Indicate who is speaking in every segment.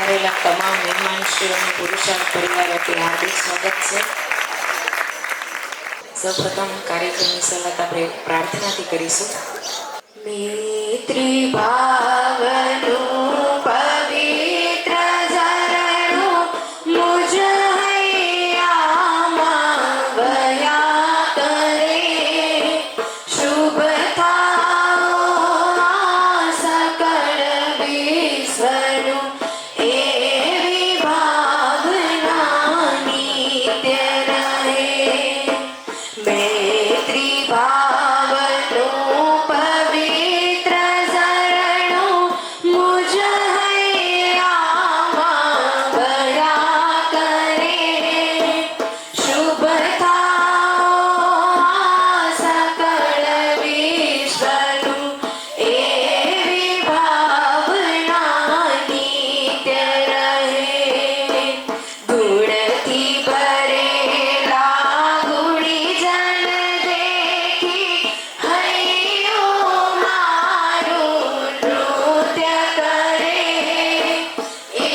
Speaker 1: પધારેલા તમામ મહેમાનશ્રીઓનું પુરુષાર્થ પરિવાર વતી હાર્દિક સ્વાગત છે. સૌપ્રથમ કાર્યક્રમની શરૂઆત આપણે પ્રાર્થનાથી કરીશું. મૈત્રી ભાવનું પવિત્ર ઝરણું મુજ હૈયામાં વયા કરે. શુભ થાઓ સકળ વિશ્વનું એવી ભાવના નિત્ય રહે. મૈત્રી ભાવનું પવિત્ર ઝરણું મુજ હૈયામાં વયા કરે. શુભ થાઓ સકળ વિશ્વનું એવી ભાવના નિત્ય રહે. ગુણથી ભરેલા ગુણીજન દેખી હૈયું મારું નૃત્ય કરે. એ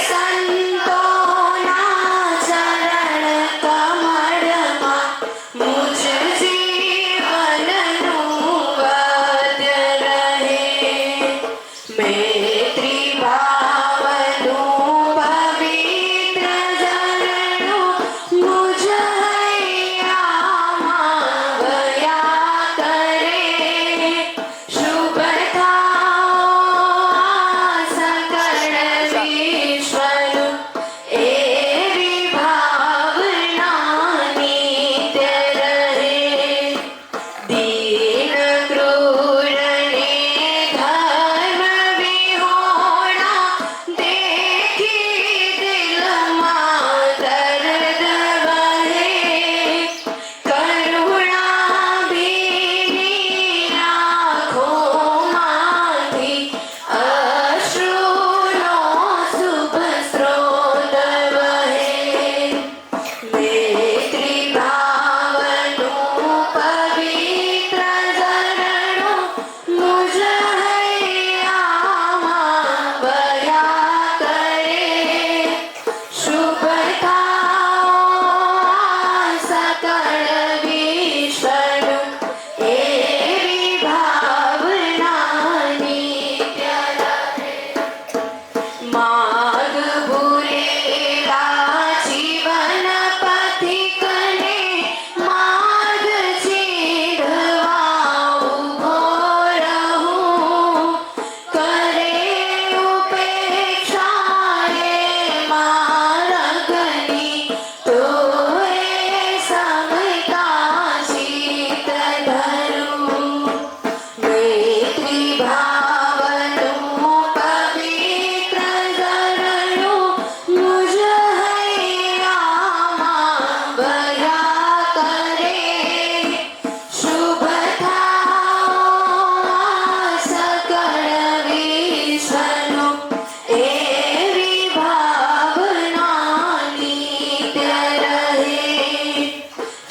Speaker 1: સંતોના ચરણ કમળમાં મુજ જીવનનું વદ્ય રહે. મૈત્રી ભાવનું પવિત્ર ઝરણું મુજ હૈયામાં વયા કરે. શુભ થાઓ સકળ વિશ્વનું એવી ભાવના નિત્ય રહે. દીન ક્રૂરને ધર્મ વિહોણા દેખી દિલમાં દર્દ વહે. કરુણા ભીની આંખોમાંથી અશ્રુનો શુભ સ્ત્રોત વહે. મૈત્રી ભાવનું પવિત્ર ઝરણું મુજ હૈયામાં વયા કરે. શુભ થાઓ સકળ વિશ્વનું એવી ભાવના નિત્ય રહે. માર્ગ ભૂલેલા જીવન પથિકને માર્ગ ચીંધવા ઊભો રહું. કરે ઉપેક્ષા એ માર્ગની તો એ સમતા ચિત્ત ધરું. મૈત્રી ભાવનું પવિત્ર ઝરણું મુજ હૈયામાં વયા કરે. શુભ થાઓ સકળ વિશ્વનું એવી ભાવના નિત્ય રહે.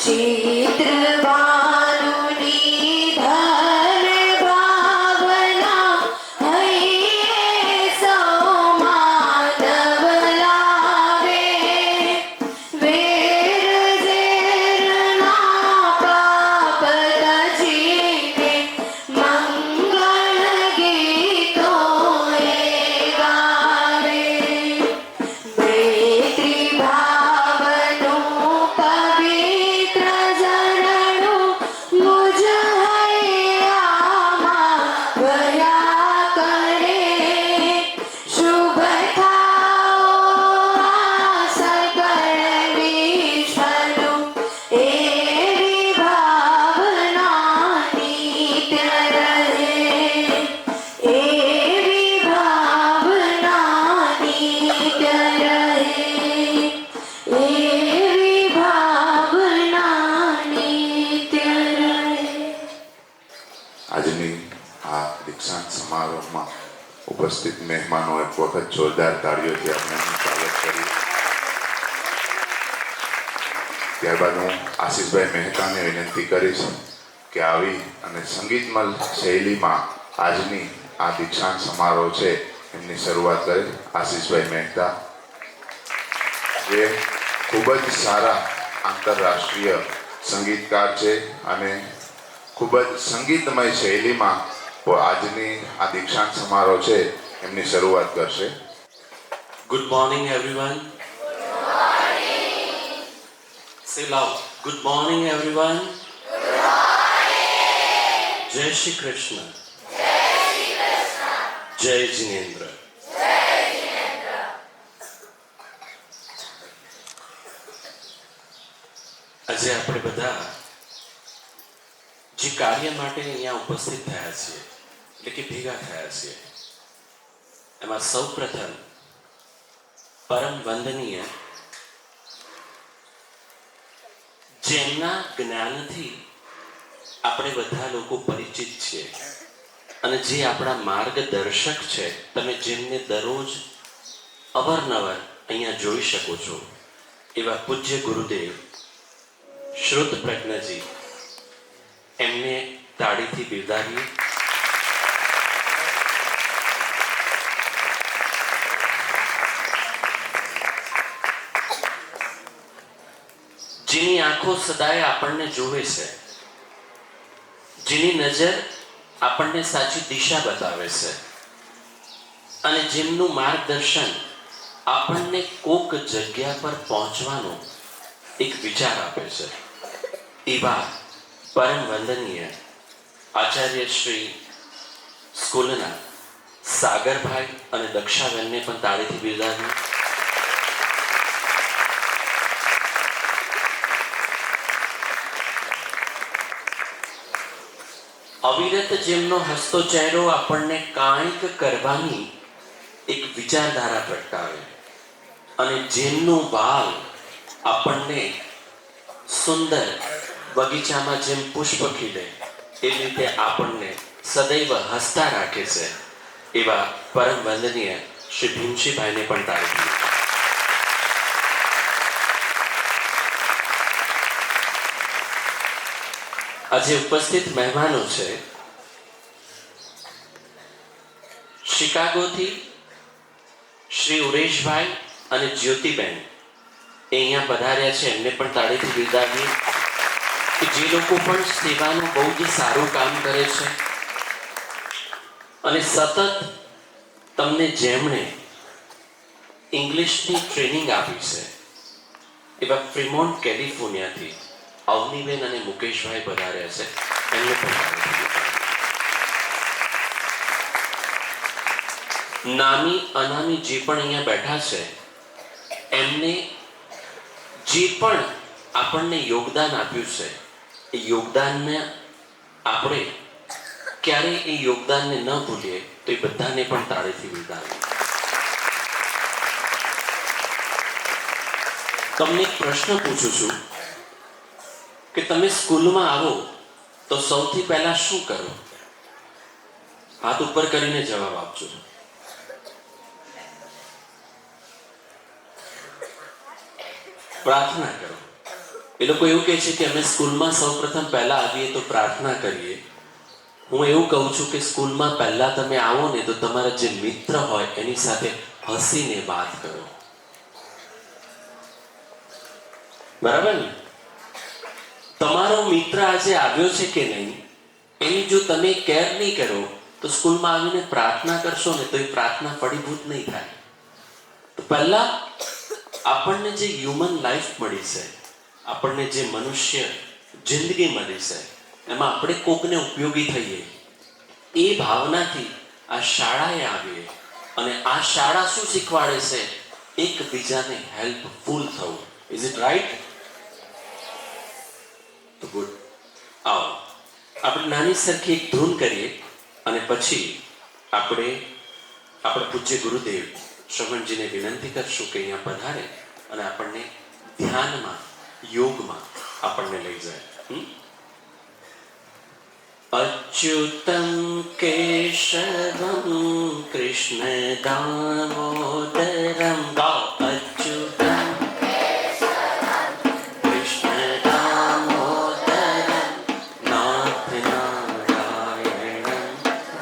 Speaker 1: ચિત્રવાનુની ધર ભાવના હૈયે સૌ માનવ લાવે. વેર ઝેરના પાપ તજીને મંગળ ગીતો એ ગાવે. મૈત્રી ભાવનું પવિત્ર ઝરણું મુજ હૈયામાં વયા કરે. શુભ થાઓ સકળ વિશ્વનું એવી ભાવના નિત્ય રહે. એવી ભાવના નિત્ય રહે. એવી ભાવના નિત્ય રહે.
Speaker 2: આજની આ દીક્ષાંત સમારોહમાં ઉપસ્થિત મહેમાનો એક વખત જોરદાર તાળીઓથી આપણે એમનું સ્વાગત કરીએ. ત્યારબાદ હું આશીષભાઈ મહેતાને વિનંતી કરીશ કે આવી અને સંગીતમય શૈલીમાં આજની આ દીક્ષાંત સમારોહ છે એમની શરૂઆત કરે. આશીષભાઈ મહેતા, જે ખૂબ જ સારા આંતરરાષ્ટ્રીય સંગીતકાર છે અને ખૂબ જ સંગીતમય શૈલીમાં આજની આ દીક્ષાંત સમારોહ છે એમની શરૂઆત કરશે.
Speaker 3: Good morning, everyone. Say loud. Good morning, everyone. Jai Shri Krishna. Jai Jinendra. આજે આપણે બધા જે કાર્ય માટે અહીંયા ઉપસ્થિત થયા છીએ, એટલે કે ભેગા થયા છીએ, એમાં સૌ પ્રથમ પરમ વંદનીય જેમના જ્ઞાનથી આપણે બધા લોકો પરિચિત છીએ અને જે આપણા માર્ગદર્શક છે, તમે જેમને દરરોજ અવારનવાર અહીંયા જોઈ શકો છો, એવા પૂજ્ય ગુરુદેવ શ્રુત પ્રજ્ઞજી, એમને તાળીથી બિરદાવીએ. જેની આંખો સદાય આપણને જોવે છે, જેની નજર આપણને સાચી દિશા બતાવે છે અને જેમનું માર્ગદર્શન આપણને કોક જગ્યા પર પહોંચવાનો એક વિચાર આપે છે, એવા પરમ વંદનીય આચાર્ય શ્રી સ્કૂલના સાગરભાઈ અને દક્ષાબેનને પણ તાળીથી બિરદાવીએ. અવિરત જેમનો હસતો ચહેરો આપણને કાંઈક કરવાની એક વિચારધારા પ્રગટાવે અને જેમનું વાલ આપણને સુંદર બગીચામાં જેમ પુષ્પ ખીલે એ રીતે આપણને સદૈવ હસતા રાખે છે, એવા પરમ વંદનીય શ્રી ભીમસિંહભાઈને પણ તારીફ. આજે ઉપસ્થિત મહેમાનો છે, શિકાગોથી શ્રી ઉરેશભાઈ અને જ્યોતિબેન એ અહીંયા પધાર્યા છે, એમને પણ તાળીથી બિરદાવીએ. કે જે લોકો પણ સેવાનું બહુ જ સારું કામ કરે છે અને સતત તમને જેમણે ઇંગ્લિશની ટ્રેનિંગ આપી છે, એવા ફ્રીમોન્ટ કેલિફોર્નિયાથી અવનીબેન અને મુકેશભાઈ પધાર્યા છે, એમને પણ નામી અનામી જે પણ અહીંયા બેઠા છે, એમને જે પણ આપણને યોગદાન આપ્યું છે, એ યોગદાનને આપણે ક્યારેય એ યોગદાનને ન ભૂલીએ, તો એ બધાને પણ તાળીથી બિરદાવીએ. તમને એક પ્રશ્ન પૂછું છું કે તમે સ્કૂલમાં આવો તો સૌથી પહેલા શું કરો? હાથ ઉપર કરીને જવાબ આપજો. પ્રાર્થના કરો. એ લોકો એવું કહે છે કે અમે સ્કૂલમાં સૌપ્રથમ પહેલા આવીએ તો પ્રાર્થના કરીએ. હું એવું કહું છું કે સ્કૂલમાં પહેલા તમે આવો ને તો તમારા જે મિત્ર હોય એની સાથે હસીને વાત કરો. બરાબર ને? તમારો મિત્ર આજે આવ્યો છે કે નહીં, એની જો તમે કેર નહીં કરો તો સ્કૂલમાં આવીને પ્રાર્થના કરશો ને તો એ પ્રાર્થના ફળીભૂત નહીં થાય. તો પહેલા આપણને જે હ્યુમન લાઈફ મળી છે, આપણને જે મનુષ્ય જિંદગી મળી છે, એમાં આપણે કોકને ઉપયોગી થઈએ, એ ભાવનાથી આ શાળાએ આવીએ અને આ શાળા શું શીખવાડે છે? એકબીજાને હેલ્પફુલ થવું. Is it right? તો ગુડ. આવો આપણે નાની સરખી એક ધૂન કરીએ અને પછી આપણે આપણા પૂજ્ય ગુરુદેવ શ્રવણજીને વિનંતી કરશું કે અહીંયા પધારે અને આપણને ધ્યાનમાં, યોગમાં આપણને લઈ જાય. અચ્યુતમ કેશવમ કૃષ્ણ દામોદરમ. ગાઓ. અચ્યુતમ કૃષ્ણ દામોદરમ નાથ નારાયણમ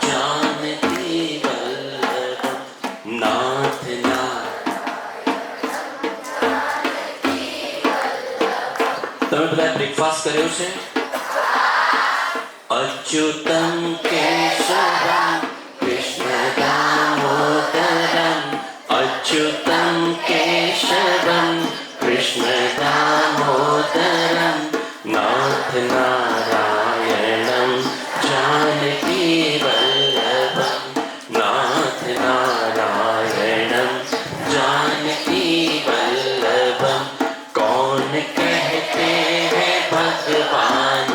Speaker 3: જાનકી વલ્લભમ તમે બધા બ્રેકફાસ્ટ કર્યો છે? અચ્યુતમ કેશવમ કૃષ્ણ દામોદરમ, અચ્યુતમ કેશવમ કૃષ્ણ દામોદરમ, નાથ નારાયણમ જાનકી વલ્લભમ, નાથ નારાયણમ जानकी वल्लभम, कौन कहते हैं भगवान,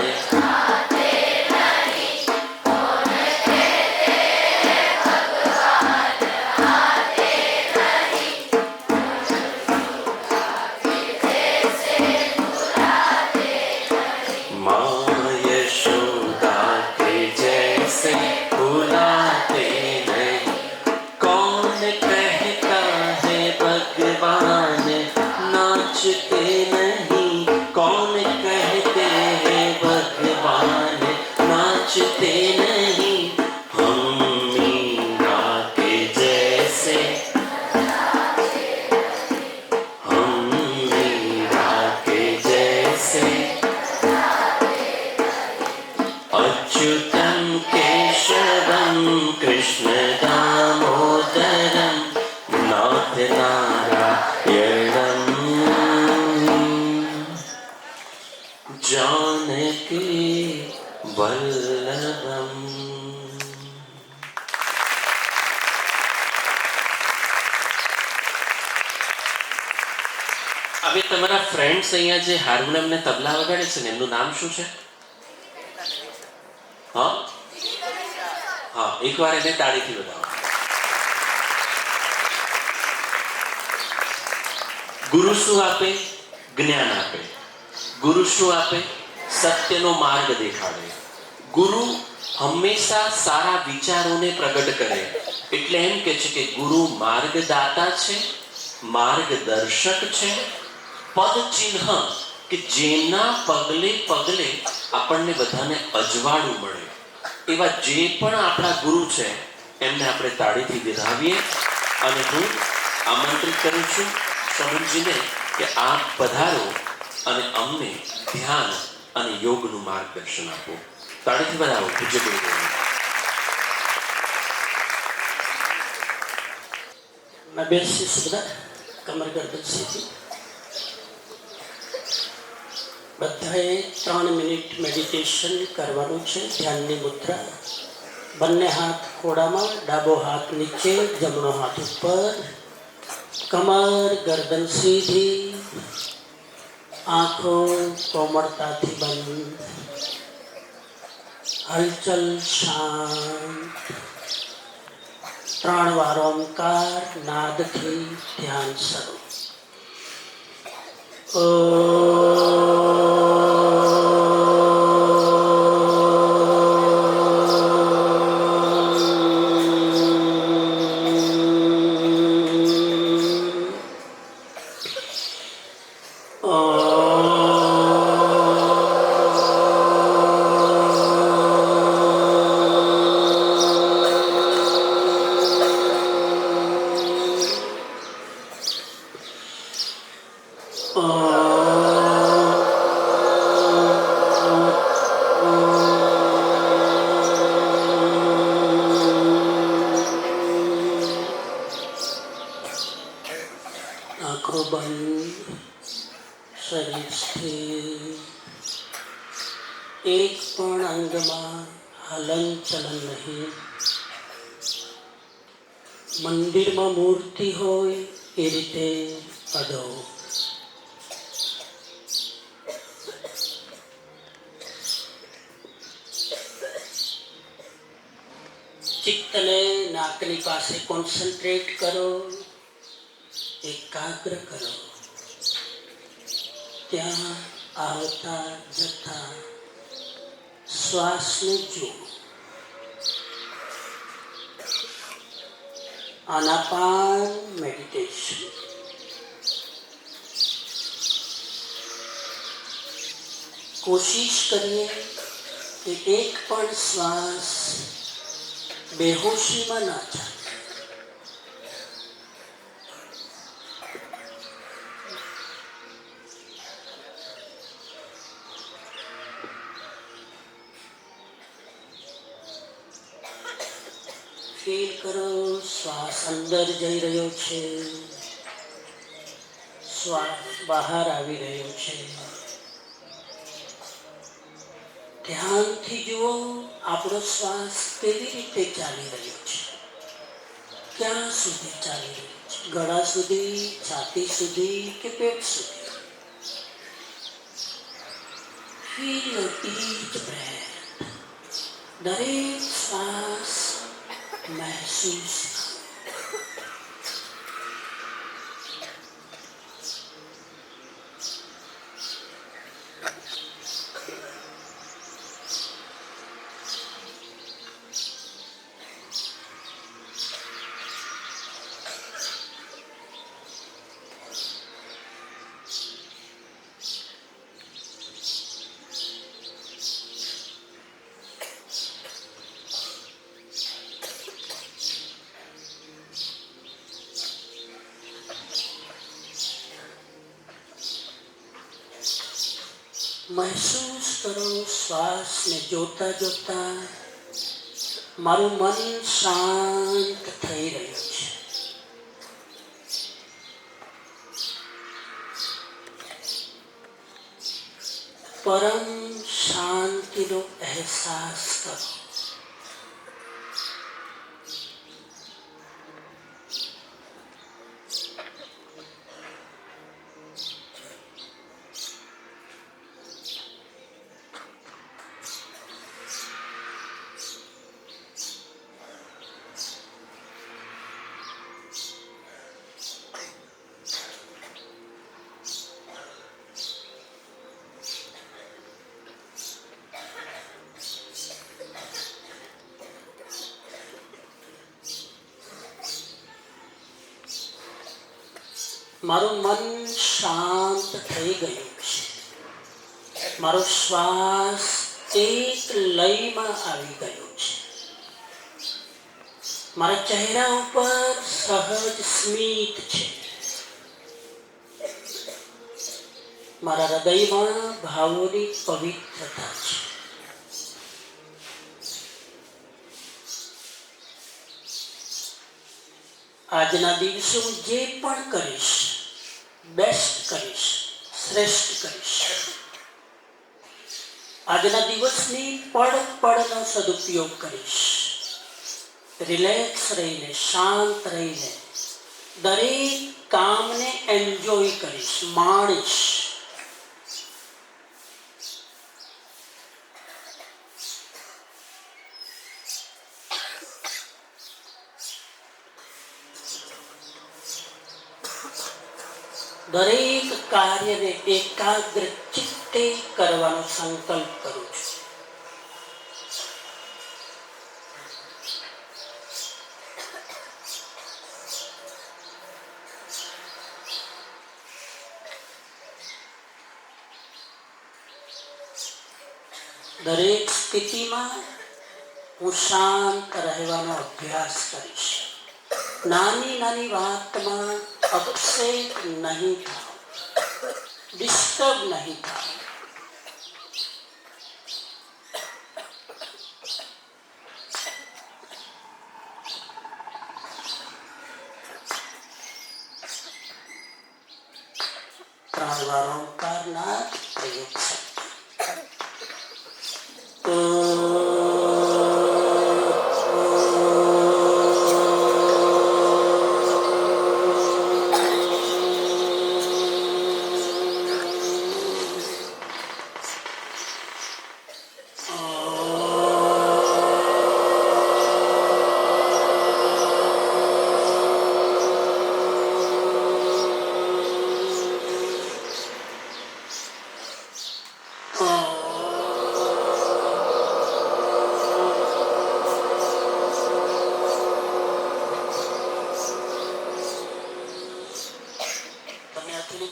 Speaker 3: माँ यशोदा के जैसे भुलाते नहीं, कौन कहता है भगवान नाचते नहीं, कौन कहते हैं भगवान नाचते नहीं, हम मीरा के जैसे, हम मीरा के जैसे, अच्युतम केशवम कृष्ण दामोदरम, नाथ नारायणम जानकी वल्लभम. હવે તમારા ફ્રેન્ડ્સ અહીંયા જે હાર્મોનિયમ ને તબલા વગાડે છે ને એમનું નામ શું છે? હા હા, એકવાર એને તાળીથી બતાવો. ગુરુ શું આપે? જ્ઞાન આપે. ગુરુ શું આપે? સત્યનો માર્ગ દેખાડે. ગુરુ હંમેશા સારા વિચારોને પ્રગટ કરે. એટલે એમ કે છે કે ગુરુ માર્ગદાતા છે, માર્ગદર્શક છે, પદ ચિહ્ન કે જેના પગલે પગલે આપણને બધાને અજવાળું મળે. એવા જે પણ આપણા ગુરુ છે એમને આપણે તાળીથી વધાવીએ. અને હું આમંત્રિત કરું છું સમીરજીને કે આપ પધારો અને અમને ધ્યાન અને યોગનું માર્ગદર્શન આપો. તાળીથી વધાવો પૂજ્ય ગુરુદેવ.
Speaker 4: मैं बेसी सुविधा कमर गर्दन सीधी બધાએ 3 મિનિટ મેડિટેશન કરવાનું છે. ધ્યાનની મુદ્રા, બંને હાથ ખોડામાં, ડાબો હાથ નીચે, જમણો હાથ ઉપર, કમર ગરદન સીધી, આંખો કોમળતાથી બંધ, હલચલ શાંત. 3 વાર ઓમકાર નાદથી ધ્યાન શરૂ. આંખો બંધ, શરીર સ્થિર, એક પણ અંગમાં હલન ચલન નહીં. મંદિરમાં મૂર્તિ હોય એ રીતે અડો. ચિત્તને નાકની પાસે કોન્સન્ટ્રેટ કરો, એકાગ્ર કરો. ત્યાં આવતા જતા શ્વાસને જુઓ. આનાપાન મેડિટેશન. કોશિશ કરીએ કે એક પણ શ્વાસ બેહોશીમાં ના જાય. ફીલ કરો શ્વાસ અંદર જઈ રહ્યો છે, શ્વાસ બહાર આવી રહ્યો છે. ધ્યાનથી જુઓ આપણો શ્વાસ કેવી રીતે ચાલી રહ્યો છે, ક્યાં સુધી ચાલી રહ્યો છે, ગળા સુધી, છાતી સુધી કે પેટ સુધી. Feel each breath. દરેક શ્વાસ મહેસૂસ મહેસૂસ કરો શ્વાસને જોતા જોતા મારું મન શાંત થઈ રહ્યું છે. પરમ શાંતિનો અહેસાસ કરો. મારું મન શાંત થઈ ગયું છે. મારો શ્વાસ એક લયમાં આવી ગયો છે. મારા ચહેરા ઉપર સહજ સ્મિત છે. મારા હૃદયમાં ભાવોની પવિત્રતા છે. આજના દિવસે હું જે પણ કરીશ, બેસ્ટ કરીશ, શ્રેષ્ઠ કરીશ. આજના દિવસની પળનો સદુપયોગ કરીશ. રિલેક્સ રહીને, શાંત રહીને દરેક કામને એન્જોય કરીશ, માણીશ. દરેક કાર્યને એકાગ્ર ચિત્તે કરવાનો સંકલ્પ કરું છું. દરેક સ્થિતિમાં હું શાંત રહેવાનો અભ્યાસ કરીશ. નાની નાની વાતમાં અપસેટ નહીં થાવ, ડિસ્ટર્બ નહીં થાવ. ત્રણ વાર ઓંકારના પ્રયોગ છે.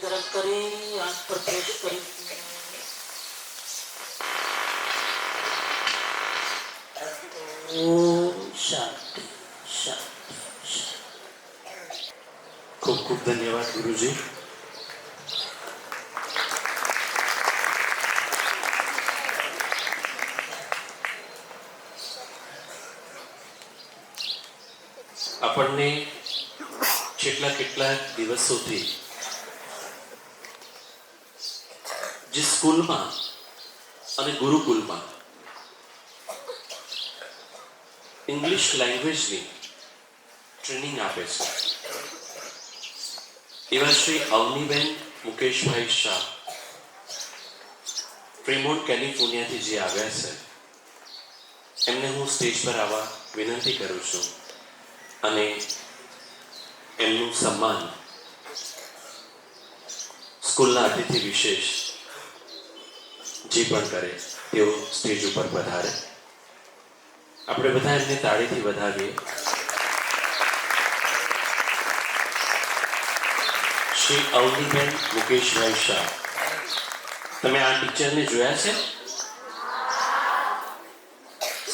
Speaker 4: ગરમ કરી આંખ પર પ્રેસ કરી શાંતિ શાંતિ શાંતિ.
Speaker 3: ખૂબ ખૂબ ધન્યવાદ ગુરુજી. આપણને છેલ્લા કેટલાક દિવસોથી જે સ્કૂલમાં અને ગુરુકુલમાં ઇંગ્લિશ લેંગ્વેજની ટ્રેનિંગ આપે છે એવા શ્રી અવનીબેન મુકેશભાઈ શાહ ફ્રીમોન્ટ કેલિફોર્નિયાથી જે આવ્યા છે એમને હું સ્ટેજ પર આવવા વિનંતી કરું છું અને એમનું સન્માન સ્કૂલના અતિથિ વિશેષ જે પણ કરે તેઓ સ્ટેજ ઉપર પધારે. આપણે બધા એમને તાળીથી વધાવીએ. શ્રી અવનીબેન મુકેશભાઈ શાહ, તમે આ ટીચરને જોયા છે?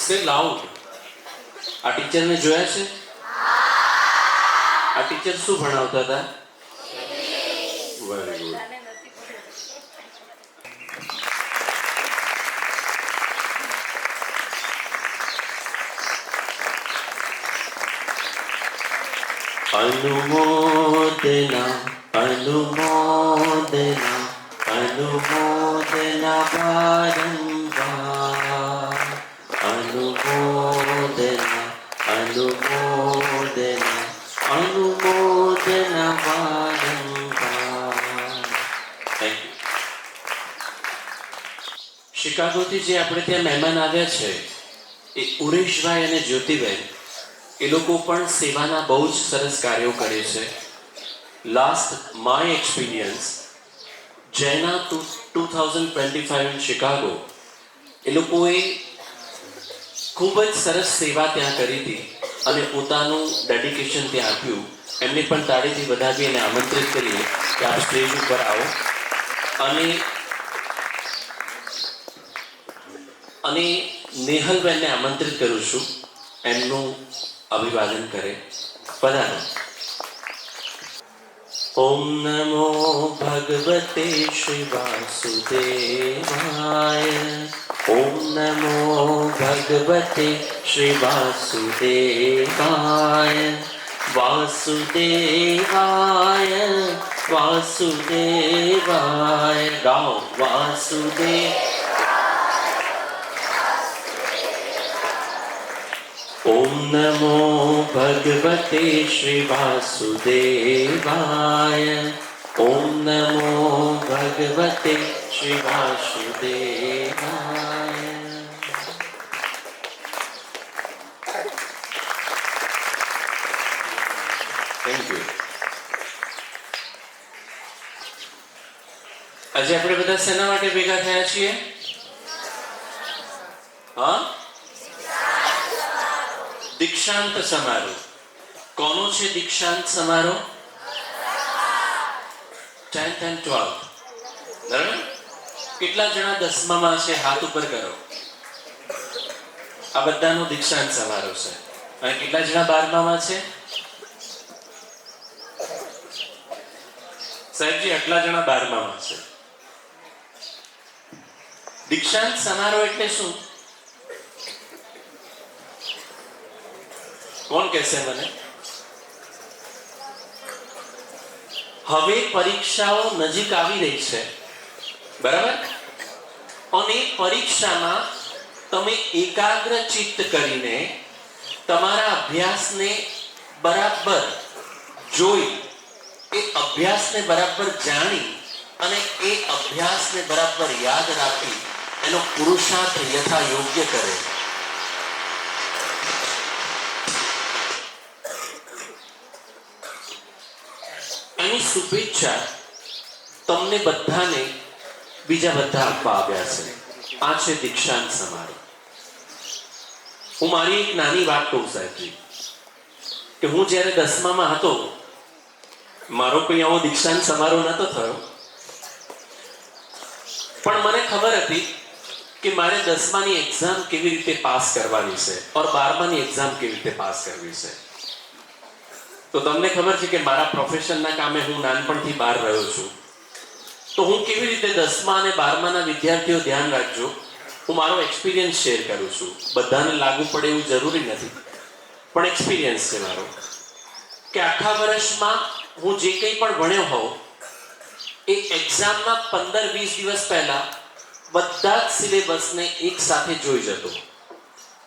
Speaker 3: સે લાઉડ. આ ટીચરને જોયા છે? આ ટીચર શું ભણાવતા હતા? Very good. અનુમોદના અનુમોદના અનુમોદના વારંવાર અનુમોદના અનુમોદના અનુમોદના વારંવાર. Thank you. શિકાગોથી જે આપણે ત્યાં મહેમાન આવ્યા છે એ ઉરેશભાઈ અને જ્યોતિબેન, એ લોકો પણ સેવાના બહુ જ સરસ કાર્યો કરે છે. લાસ્ટ માય એક્સપિરિયન્સ જેના 2025 ઇન શિકાગો, એ લોકોએ ખૂબ જ સરસ સેવા ત્યાં કરી હતી અને પોતાનું ડેડિકેશન ત્યાં આપ્યું. એમને પણ તાળીથી વધાવી અને આમંત્રિત કરીએ કે આપ સ્ટેજ ઉપર આવો અને નેહલબેનને આમંત્રિત કરું છું એમનું અભિવાદન કરે. પધારો. ઓમ નમો ભગવતે શ્રી વાસુદેવાય. ઓમ નમો ભગવતે શ્રી વાસુદેવાય. વાસુદેવાય વાસુદેવાય. ગાઓ વાસુદેવ. ઓમ નમો ભગવતે શ્રી વાસુદેવાય. ઓમ નમો ભગવતે શ્રી વાસુદેવાય. Thank you. આજે આપણે બધા શેના માટે ભેગા થયા છીએ? હા, દીક્ષાંત સમારોહ. કોનો છે દીક્ષાંત સમારોહ? 10th and 12th. બરાબર. કેટલા જણા 10મામાં છે? હાથ ઉપર કરો. આ બધાનો દીક્ષાંત સમારોહ છે. અને કેટલા જણા 12મામાં છે? સાહેબજી, આટલા જણા 12મામાં છે. દીક્ષાંત સમારોહ એટલે શું? કોણ કહેશે મને? હવે પરીક્ષાઓ નજીક આવી રહી છે, બરાબર? અને પરીક્ષામાં તમે એકાગ્ર ચિત્ત કરીને તમારા અભ્યાસને બરાબર જોઈ, એ અભ્યાસને બરાબર જાણી અને એ અભ્યાસને બરાબર યાદ રાખી એનો પુરુષાર્થ યથા યોગ્ય કરે. એની શુભેચ્છા તમને બધાને બીજા બધા આપવા આવ્યા છે. આ છે દીક્ષાંત સમારોહ. હું મારી એક નાની વાત કહું સાહેબજી, કે હું જ્યારે 10મામાં હતો, મારો કોઈ આવો દીક્ષાંત સમારોહ નતો થયો, પણ મને ખબર હતી કે મારે 10માની એક્ઝામ કેવી રીતે પાસ કરવાની છે ઓર 12માની એક્ઝામ કેવી રીતે પાસ કરવી છે. તો તમને ખબર છે કે મારા પ્રોફેશનના કામે હું નાનપણથી બહાર રહ્યો છું, તો હું કેવી રીતે 10મા અને 12માના વિદ્યાર્થીઓ ધ્યાન રાખજો, હું મારો એક્સપિરિયન્સ શેર કરું છું. બધાને લાગુ પડે એવું જરૂરી નથી, પણ એક્સપિરિયન્સ છે મારો. કે આખા વર્ષમાં હું જે કંઈ પણ ભણ્યો હોઉં એ એક્ઝામના 15-20 દિવસ પહેલા બધા જ સિલેબસને એક સાથે જોઈ જતો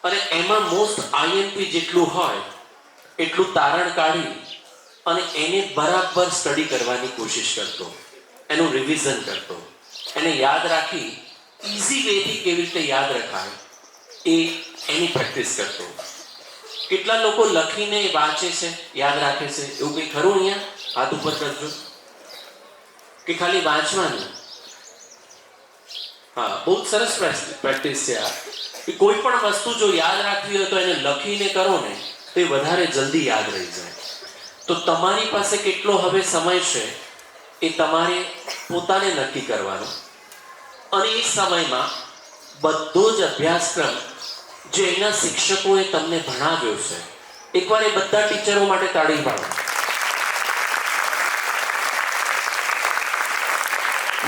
Speaker 3: અને એમાં મોસ્ટ આઈએમપી જેટલું હોય એટલું તારણ કાઢી અને એને બરાબર સ્ટડી કરવાની કોશિશ કરતો, એનું રિવિઝન કરતો, એને યાદ રાખી ઇઝી વેથી કેવી રીતે યાદ રખાય એની પ્રેક્ટિસ કરતો. કેટલા લોકો લખીને વાંચે છે, યાદ રાખે છે? એવું કંઈ ખરું અહીંયા? હાથ ઉપર કરજો. કે ખાલી વાંચવાનું? હા, બહુ સરસ પ્રેક્ટિસ છે આ. કે કોઈ પણ વસ્તુ જો યાદ રાખવી હોય તો એને લખીને કરો ને તો એ વધારે જલ્દી યાદ રહી જાય. તો તમારી પાસે કેટલો હવે સમય છે એ તમારે પોતાને નક્કી કરવાનો અને એ સમયમાં બધો જ અભ્યાસક્રમ જે એના શિક્ષકોએ તમને ભણાવ્યો છે, એકવાર એ બધા ટીચરો માટે તાળી પાડો.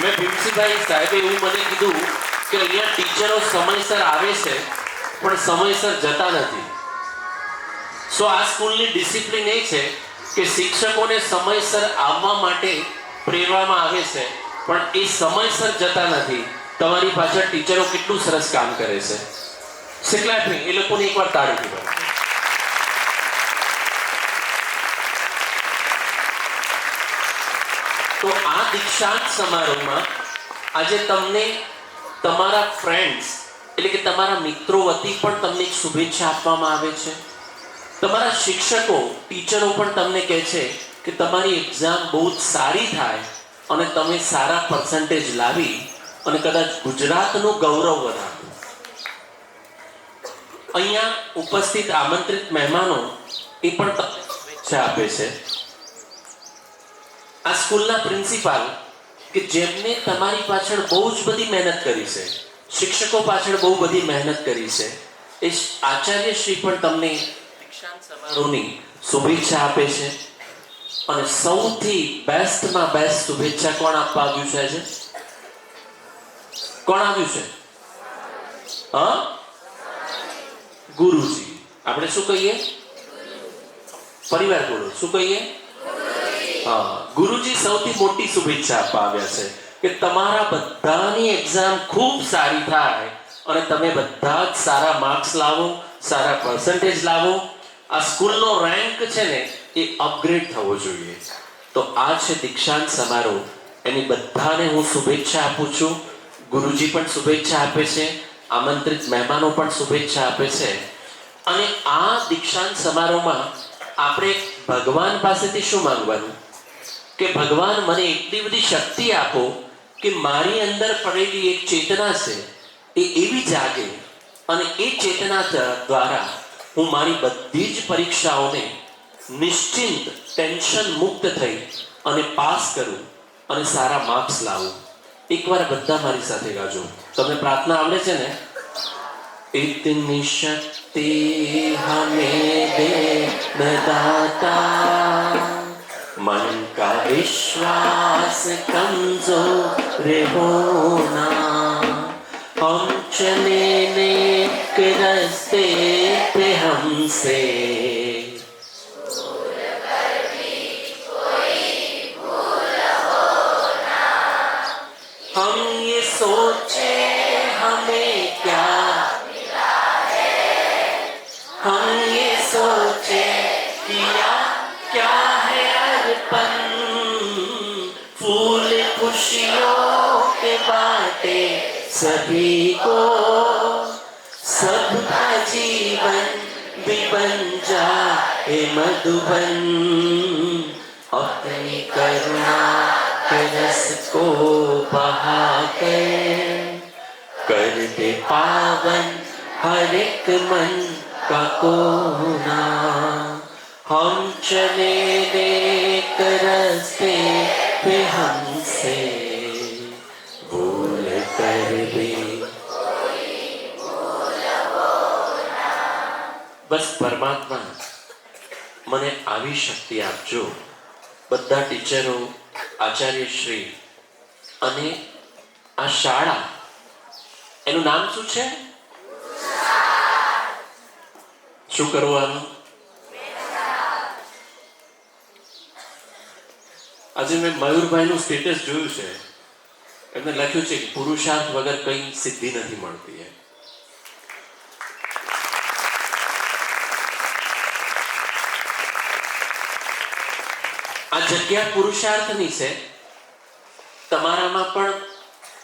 Speaker 3: મેં ભીમસિંહભાઈ સાહેબે એવું મને કીધું કે અહીંયા ટીચરો સમયસર આવે છે પણ સમયસર જતા નથી. સો આ સ્કૂલની ડિસિપ્લિન એ છે કે શિક્ષકોને સમયસર આવવા માટે પ્રેરવામાં આવે છે પણ એ સમયસર જતા નથી. તમારી પાછળ ટીચરો કેટલું સરસ કામ કરે છે. કેટલા એ લોકોને એકવાર તાળી પાડો. તો આ દીક્ષાંત સમારોહમાં આજે તમને તમારા ફ્રેન્ડ્સ એટલે કે તમારા મિત્રો વતી પણ તમને એક શુભેચ્છા આપવામાં આવે છે. તમારા શિક્ષકો, ટીચરો પણ તમને કહે છે કે તમારી એક્ઝામ બહુ જ સારી થાય અને તમે સારા પર્સન્ટેજ લાવી અને કદાચ ગુજરાતનું ગૌરવ વધારો. અહીંયા ઉપસ્થિત આમંત્રિત મહેમાનો એ પણ તમને શુભેચ્છા આપે છે. આ સ્કૂલના પ્રિન્સિપાલ કે જેમને તમારી પાછળ બહુ જ બધી મહેનત કરી છે, શિક્ષકો પાછળ બહુ બધી મહેનત કરી છે, એ આચાર્યશ્રી પણ તમને દીક્ષાંત સમારોહની શુભેચ્છા આપે છે. અને સૌથી બેસ્ટમાં બેસ્ટ શુભેચ્છા કોણ આપવા આવ્યું છે આજે? કોણ આવ્યું છે? હા, ગુરુજી. આપણે શું કહીએ? પરિવાર બોલો, શું કહીએ? હા, ગુરુજી સૌથી મોટી શુભેચ્છા આપવા આવ્યા છે કે તમારા બધાની એક્ઝામ ખૂબ સારી થાય અને તમે બધા જ સારા માર્ક્સ લાવો, સારા પર્સન્ટેજ લાવો. આ સ્કૂલનો રેન્ક છે ને એ અપગ્રેડ થવો જોઈએ. તો આ છે દીક્ષાંત સમારોહ. એની બધાને હું શુભેચ્છા આપું છું. ગુરુજી પણ શુભેચ્છા આપે છે, આમંત્રિત મહેમાનો પણ શુભેચ્છા આપે છે. અને આ દીક્ષાંત સમારોહમાં આપણે ભગવાન પાસેથી શું માંગવાનું? કે ભગવાન મને એટલી બધી શક્તિ આપો કે મારી અંદર પડેલી એક ચેતના છે એ એવી જાગે અને એ ચેતના દ્વારા હું મારી બધી જ પરીક્ષાઓને નિશ્ચિંત, ટેન્શન મુક્ત થઈ અને પાસ કરું અને સારા માર્ક્સ લાવું. એકવાર બધા મારી સાથે ગાજો. તમને પ્રાર્થના આવડે છે ને? इतनी शक्ति हमें दे दाता, मन का विश्वास कमजोर होना, हम चले नेक रास्ते पे हमसे हम ये सोचे हमें क्या, हम ये सोचे किया क्या है अर्पण, फूल खुशियों के बाटे सभी को, सबका जीवन भी बन जाए मधुबन, अपनी करुणा के रस को बहा कर दे पावन हर एक मन का कोना, हम चले नेक रास्ते पे हमसे भूल कर भी બસ પરમાત્મા મને આવી શક્તિ આપજો. બધા ટીચરો, આચાર્યશ્રી અને આ શાળા, એનું નામ શું છે? શું કરવાનું? આજે મેં મયુરભાઈનું સ્ટેટસ જોયું છે. એમને લખ્યું છે કે પુરુષાર્થ વગર કંઈ સિદ્ધિ નથી મળતી. આ જગ્યા પુરુષાર્થની છે. તમારામાં પણ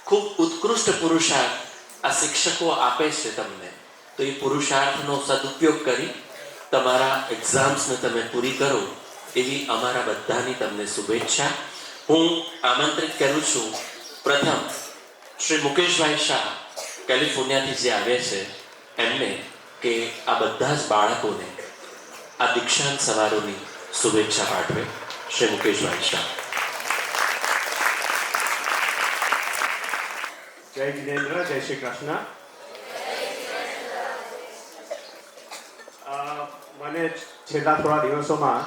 Speaker 3: ખૂબ ઉત્કૃષ્ટ પુરુષાર્થ આ શિક્ષકો આપે છે તમને. તો એ પુરુષાર્થનો સદુપયોગ કરી તમારા એક્ઝામ્સને તમે પૂરી કરો એવી અમારા બધાની તમને શુભેચ્છા. હું આમંત્રિત કરું છું પ્રથમ શ્રી મુકેશભાઈ શાહ કેલિફોર્નિયાથી જે આવે છે એમને કે આ બધા જ બાળકોને આ દીક્ષાંત સમારોહની શુભેચ્છા પાઠવે. શ્રી મુકેશભાઈ શાહ.
Speaker 5: જય જિનેન્દ્ર, જય શ્રી કૃષ્ણ. મને છેલ્લા થોડા દિવસોમાં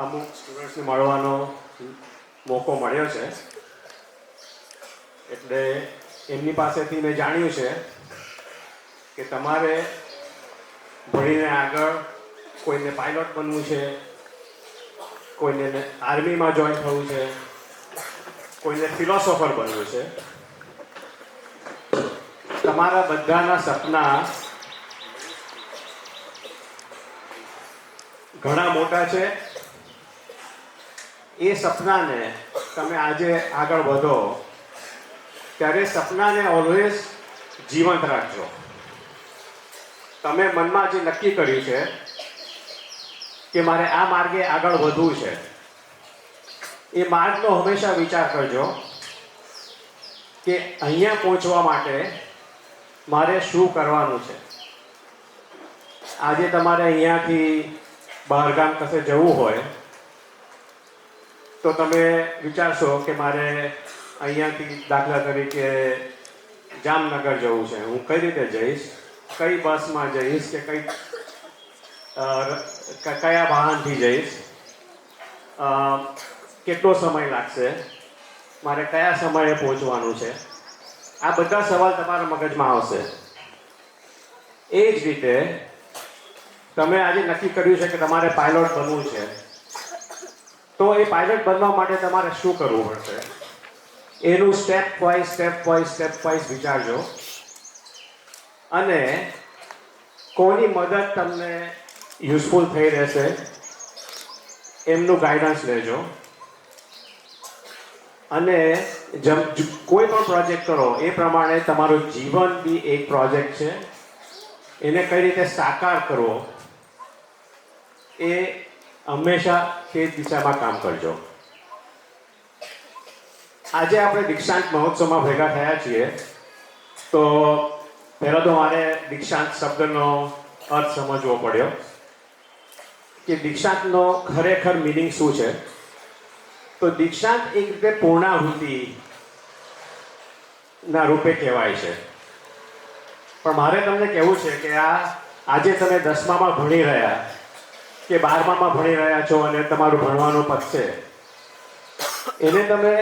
Speaker 5: અમુક સ્ટુડન્ટ્સને મળવાનો મોકો મળ્યો છે. એટલે એમની પાસેથી મેં જાણ્યું છે કે તમારે ભણીને આગળ કોઈને પાયલોટ બનવું છે, કોઈને આર્મીમાં જોઈન થવું છે, કોઈને ફિલોસોફર બનવું છે. તમારા બધાના સપના ઘણા મોટા છે. એ સપનાને તમે આજે આગળ વધો ત્યારે સપનાને ઓલવેઝ જીવંત રાખજો. તમે મનમાં જે નક્કી કર્યું છે કે મારે આ માર્ગે આગળ વધવું છે, એ માર્ગનો હંમેશા વિચાર કરજો કે અહીંયા પહોંચવા માટે મારે શું કરવાનું છે. આજે તમારે અહીંયાથી બહારગામ કશે જવું હોય તો તમે વિચારશો કે મારે અહીંયાથી દાખલા તરીકે જામનગર જવું છે, હું કઈ રીતે જઈશ, કઈ બસમાં જઈશ કે કયા વાહનથી જઈશ, કેટલો સમય લાગશે, મારે કયા સમયે પહોંચવાનું છે. આ બધા સવાલ તમારા મગજમાં આવશે. એ જ રીતે તમે આજે નક્કી કર્યું છે કે તમારે પાયલોટ બનવું છે, તો એ પાયલોટ બનવા માટે તમારે શું કરવું પડશે એનું સ્ટેપ વાઇઝ વિચારજો. અને કોની મદદ તમને યુઝફુલ થઈ રહેશે એમનું ગાઈડન્સ લેજો. અને કોઈ પણ પ્રોજેક્ટ કરો એ પ્રમાણે તમારું જીવન બી એક પ્રોજેક્ટ છે. એને કઈ રીતે સાકાર કરવો એ હંમેશા તે દિશામાં કામ કરજો. આજે આપણે દીક્ષાંત મહોત્સવમાં ભેગા થયા છીએ તો પહેલાં તો મારે દીક્ષાંત શબ્દનો અર્થ સમજવો પડ્યો કે દીક્ષાંતનો ખરેખર મિનિંગ શું છે. તો દીક્ષાંત એક રીતે પૂર્ણાહુતિના રૂપે કહેવાય છે. પણ મારે તમને કહેવું છે કે આજે તમે 10મામાં ભણી રહ્યા કે 12મામાં ભણી રહ્યા છો અને તમારું ભણવાનું પતશે, એને તમે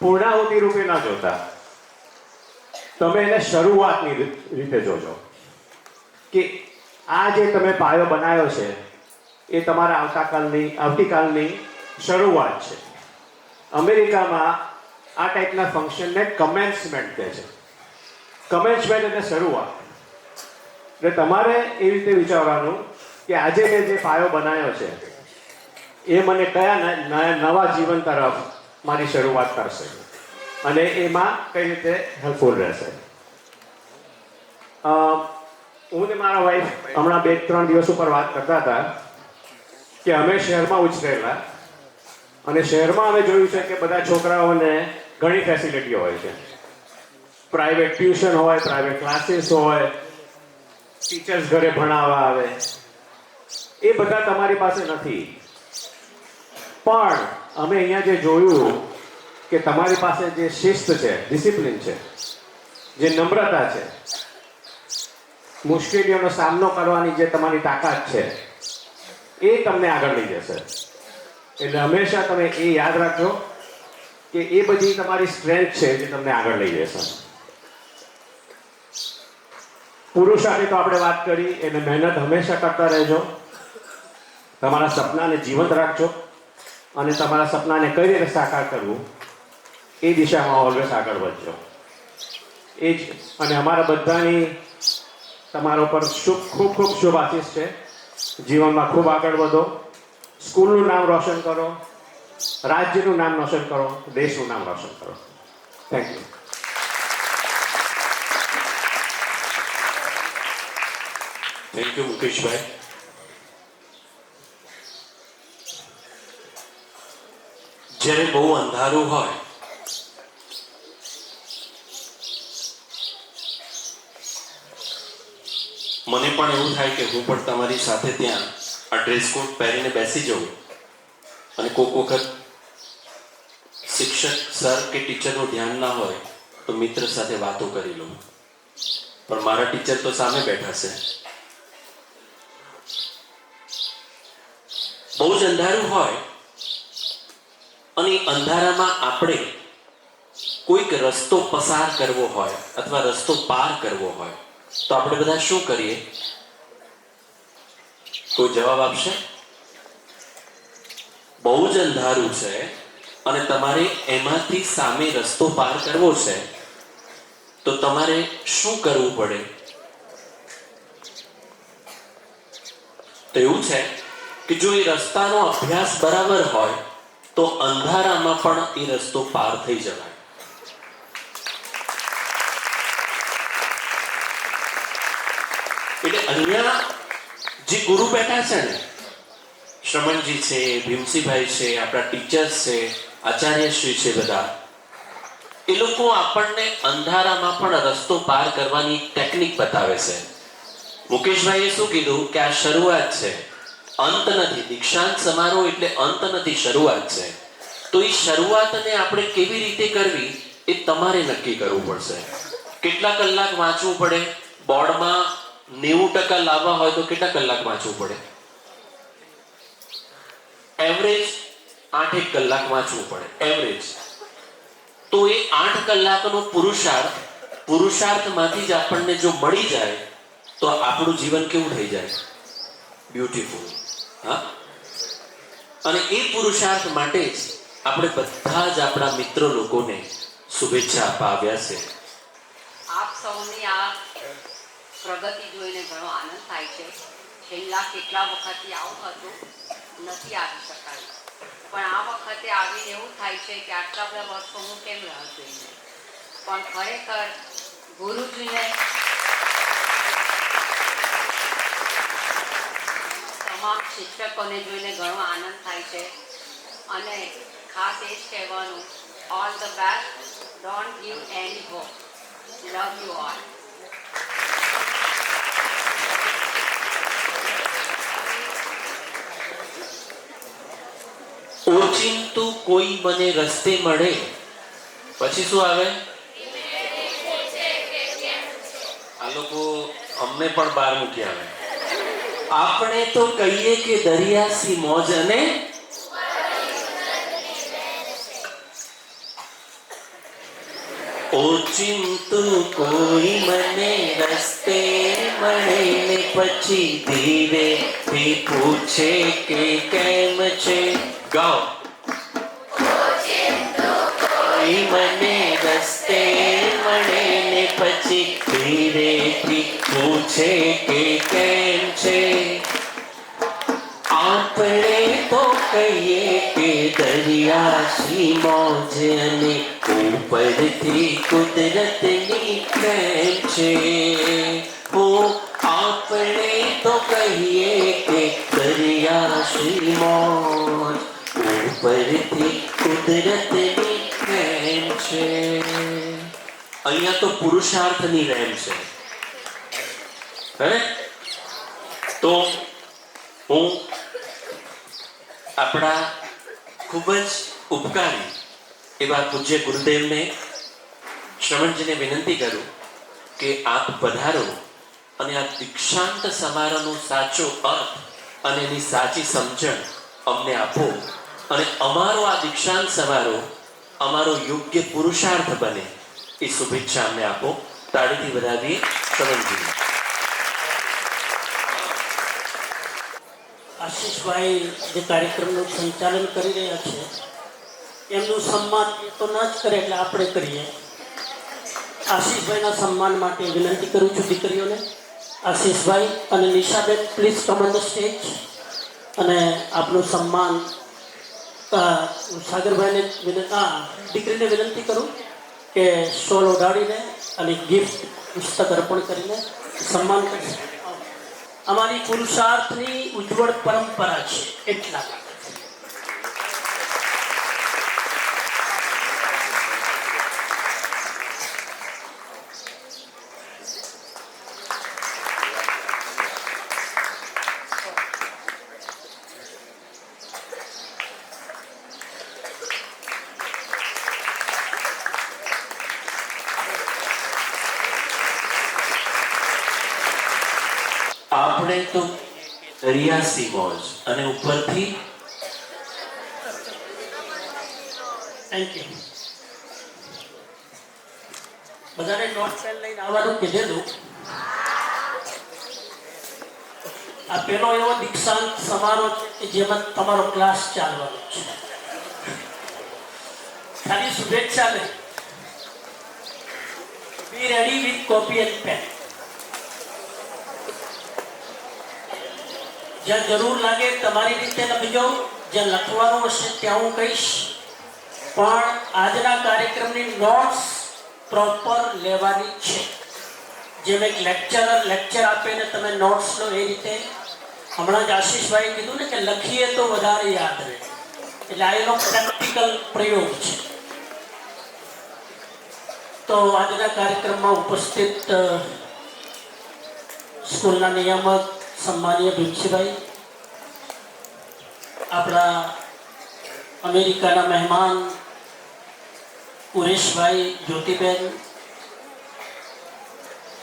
Speaker 5: પૂર્ણાહુતિ રૂપે ન જોતા, તમે એને શરૂઆતની રીતે જોજો કે આ જે તમે પાયો બનાવ્યો છે એ તમારા આવતીકાલની શરૂઆત છે. અમેરિકામાં આ ટાઈપના ફંક્શનને કમેન્સમેન્ટ કહે છે. કમેન્સમેન્ટ એટલે શરૂઆત. એટલે તમારે એ રીતે વિચારવાનું કે આજે મેં જે પાયો બનાવ્યો છે એ મને કયા નવા જીવન તરફ મારી શરૂઆત કરશે અને એમાં કઈ રીતે હેલ્પફુલ રહેશે. હું ને મારા વાઈફ હમણાં 2-3 દિવસ ઉપર વાત કરતા હતા કે અમે શહેરમાં ઉછરેલા અને શહેરમાં અમે જોયું છે કે બધા છોકરાઓને ઘણી ફેસિલિટીઓ હોય છે. પ્રાઇવેટ ટ્યુશન હોય, પ્રાઇવેટ ક્લાસીસ હોય, ટીચર્સ ઘરે ભણાવવા આવે. એ બધા તમારી પાસે નથી. પણ અમે અહીંયા જે જોયું કે તમારી પાસે જે શિસ્ત છે, ડિસિપ્લિન છે, જે નમ્રતા છે, મુશ્કેલીઓનો સામનો કરવાની જે તમારી તાકાત છે, એ તમને આગળ લઈ જશે. એટલે હંમેશા તમે એ યાદ રાખજો કે એ બધી તમારી સ્ટ્રેન્થ છે જે તમને આગળ લઈ જશે. પુરુષાર્થની તો આપણે વાત કરી, એટલે મહેનત હંમેશા કરતા રહેજો. તમારા સપનાને જીવંત રાખજો. અને તમારા સપનાને કઈ રીતે સાકાર કરવું એ દિશામાં ઓલવેઝ આગળ વધજો. એ જ અને અમારા બધાની તમારા પર ખૂબ ખૂબ શુભ આશીષ છે. જીવનમાં ખૂબ આગળ વધો, સ્કૂલનું નામ રોશન કરો, રાજ્યનું નામ રોશન કરો, દેશનું નામ રોશન કરો. Thank you.
Speaker 3: થેન્ક યુ મુકેશભાઈ. જ્યારે બહુ અંધારું હોય મને પણ એવું થાય કે હું પણ તમારી સાથે ત્યાં આ ડ્રેસ કોડ પહેરીને બેસી જાઉં અને કોઈક વખત શિક્ષક સર કે ટીચરનું ધ્યાન ના હોય તો મિત્ર સાથે વાતો કરી લઉં. પણ મારા ટીચર તો સામે બેઠા છે. બહુ જ અંધારું હોય અને અંધારામાં આપણે કોઈક રસ્તો પસાર કરવો હોય અથવા રસ્તો પાર કરવો હોય તો આપણે બધા શું કરીએ? કોઈ જવાબ આપશે? બહુ જ અંધારું છે અને તમારે એમાંથી સામે રસ્તો પાર કરવો છે તો તમારે શું કરવું પડે? તો એવું છે કે જો એ રસ્તાનો અભ્યાસ બરાબર હોય તો અંધારામાં પણ એ રસ્તો પાર થઈ જવાય. એટલે અહીંયા જે ગુરુ બેઠા છે ને, શ્રમણજી છે, ભીમસીભાઈ છે, આપણા ટીચર્સ છે, આચાર્યશ્રી છે, બધા એ લોકો આપણને અંધારામાં પણ રસ્તો પાર કરવાની ટેકનિક બતાવે છે. મુકેશભાઈએ શું કીધું કે આ શરૂઆત છે, અંત નથી. દીક્ષાંત સમારોહ એટલે અંત નથી, શરૂઆત છે. તો એ શરૂઆતને આપણે કેવી રીતે કરવી એ તમારે નક્કી કરવું પડશે. કેટલા કલાક વાંચવું પડે? બોર્ડમાં 90% લાવવા હોય તો કેટલા કલાક વાંચવું પડે? એવરેજ 8 કલાક વાંચવું પડે, એવરેજ. તો એ 8 કલાકનો પુરુષાર્થમાંથી જ આપણને જો મળી જાય તો આપણું જીવન કેવું થઈ જાય? બ્યુટીફુલ. હા. અને એ પુરુષાર્થ માટે જ આપણે બધા જ આપણા મિત્રો લોકોને શુભેચ્છા આપવા આવ્યા છે.
Speaker 6: આપ સૌની આ પ્રગતિ જોઈને ઘણો આનંદ થાય છે. છેલ્લા કેટલા વખતથી આવું હતું, નથી આવી શકાયું, પણ આ વખતે આવીને એવું થાય છે કે આટલા બધા વર્ષો હું કેમ રાહ જોઈને. પણ ખરેખર ગુરુજીને તમામ શિક્ષકોને જોઈને ઘણો આનંદ થાય છે. અને ખાસ એ જ કહેવાનું, all the best, don't give any hope, love you all.
Speaker 3: ઓચિંતું કોઈ મને રસ્તે મળે પછી શું આવે? આ લોકો અમને પણ બહાર મૂકી આવે. આપણે તો કહીએ કે દરિયાસી મોજ અને ઓચિંતું કોઈ મને રસ્તે મળે ને પછી ધીરે થી પૂછે કે કેમ છે. ગાઓ. કોઈ મને રસ્તે મળે ને પછી ધીરેથી પૂછે કે કેમ છે. આપણે તો કહીએ કે દરિયાસી મોજ અને ઉપરથી કુદરતની પ્રેમ છે. આપણે તો કહીએ કે દરિયાસી મોજ ઉપરથી કુદરતની પ્રેમ છે. અહીંયા તો પુરુષાર્થની રહેમ છે. હે? તો હું આપણા ખૂબ જ ઉપકારી એવા પૂજ્ય ગુરુદેવને, શ્રવણજીને વિનંતી કરું કે આપ પધારો અને આ દીક્ષાંત સમારોહનો સાચો અર્થ અને એની સાચી સમજણ અમને આપો અને અમારો આ દીક્ષાંત સમારોહ અમારો યોગ્ય પુરુષાર્થ બને એ શુભેચ્છા અમને આપો. તાળીથી વધાવીએ શ્રવણજીને.
Speaker 4: આશીષભાઈ જે કાર્યક્રમનું સંચાલન કરી રહ્યા છે એમનું સન્માન એ તો ન જ કરે એટલે આપણે કરીએ. આશીષભાઈના સન્માન માટે વિનંતી કરું છું દીકરીઓને. આશીષભાઈ અને Nishaben please come on the stage અને આપનું સન્માન સાગરભાઈને દીકરીને વિનંતી કરું કે સ્ટોલ ઓઢાડીને અને ગિફ્ટ પુસ્તક અર્પણ કરીને સન્માન કરશે. અમારી પુરુષાર્થની ઉજ્જવળ પરંપરા છે એટલા માટે.
Speaker 3: આપણે તો દરિયાસી મોજ અને ઉપરથી
Speaker 4: થેન્ક યુ. બધાને નોટ પેન લઈને આવવાનું કીધેલું. આ પેલો એવો દીક્ષાંત સમારોહ છે કે જેમાં તમારો ક્લાસ ચાલવાનો છે. ખાલી શુભેચ્છા નહીં. Be ready with copy and pen. જ્યાં જરૂર લાગે તમારી રીતે લખજો, જ્યાં લખવાનું હશે ત્યાં હું કહીશ, પણ આજના કાર્યક્રમની નોટ્સ પ્રોપર લેવાની છે. જેમ એક લેક્ચર આપે ને તમે નોટ્સ લો એ રીતે. હમણાં જ આશીષભાઈએ કીધું ને કે લખીએ તો વધારે યાદ રહે, એટલે આ એનો પ્રેક્ટિકલ પ્રયોગ છે. તો આજના કાર્યક્રમમાં ઉપસ્થિત સ્કૂલના નિયામક સન્માનીય ભીમસીભાઈ, આપણા અમેરિકાના મહેમાન ઉરેશભાઈ, જ્યોતિબેન,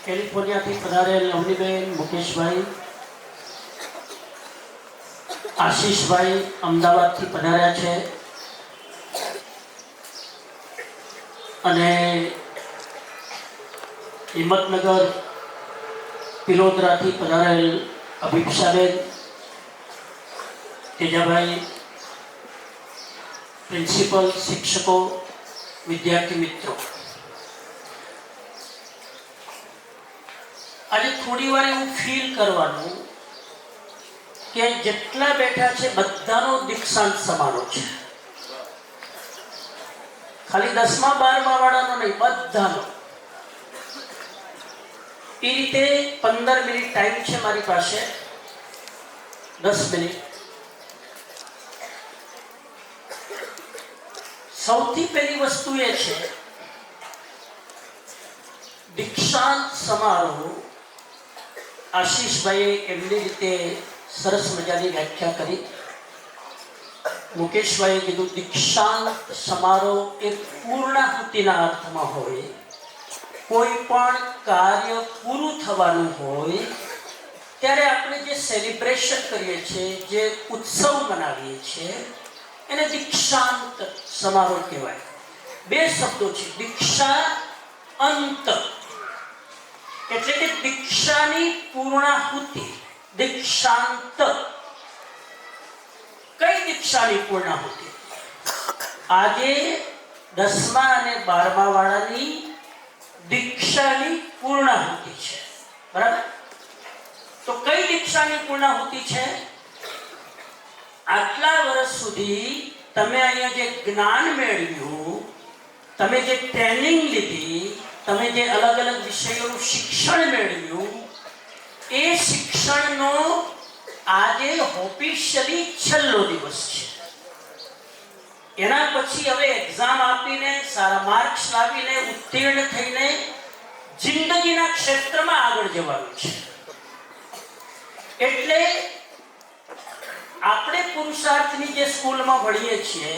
Speaker 4: કેલિફોર્નિયાથી પધારેલ અવનીબેન, મુકેશભાઈ, આશીષભાઈ અમદાવાદથી પધાર્યા છે, અને હિંમતનગર પિલોદરાથી પધારેલ અભિક્ષાબેન, તેજાભાઈ, પ્રિન્સિપલ, શિક્ષકો, વિદ્યાર્થી મિત્રો, આજે થોડી વાર એવું ફીલ કરવાનું કે જેટલા બેઠા છે બધાનો દીક્ષાંત સમારોહ છે. ખાલી 10મા 12મા વાળાનો નહીં, બધાનો. એ રીતે 15 મિનિટ ટાઈમ છે મારી પાસે, 10 મિનિટ. સૌથી પહેલી વસ્તુ એ છે દીક્ષાંત સમારોહ. આશીષભાઈએ એમની રીતે સરસ મજાની વ્યાખ્યા કરી. મુકેશભાઈએ કીધું દીક્ષાંત સમારોહ એ પૂર્ણાહુતિના અર્થમાં હોય. કોઈ પણ કાર્ય પૂરું થવાનું હોય ત્યારે આપણે જે સેલિબ્રેશન કરીએ છીએ, જે ઉત્સવ મનાવીએ છીએ, એને દીક્ષાંત સમારોહ કહેવાય. 2 શબ્દો છે, દીક્ષા અંત, એટલે કે દીક્ષાની પૂર્ણાહુતિ. દીક્ષાંત. કઈ દીક્ષાની પૂર્ણાહુતિ? આજે 10મા અને 12મા વાળાની દીક્ષાની પૂર્ણાહુતિ છે, બરાબર? તો કઈ દીક્ષાની પૂર્ણાહુતિ છે? આટલા વર્ષ સુધી તમે અહીંયા જે જ્ઞાન મેળવ્યું, તમે જે ટ્રેનિંગ લીધી, તમે જે અલગ અલગ વિષયોનું શિક્ષણ મેળવ્યું, એ શિક્ષણનો આજે ઓફિશિયલી છેલ્લો દિવસ છે. એના પછી હવે એક્ઝામ આપીને સારા માર્ક્સ લાવીને ઉત્તીર્ણ થઈને જિંદગીના ક્ષેત્રમાં આગળ જવાનું છે. એટલે આપણે પુરુષાર્થની જે સ્કૂલમાં ભણીએ છીએ,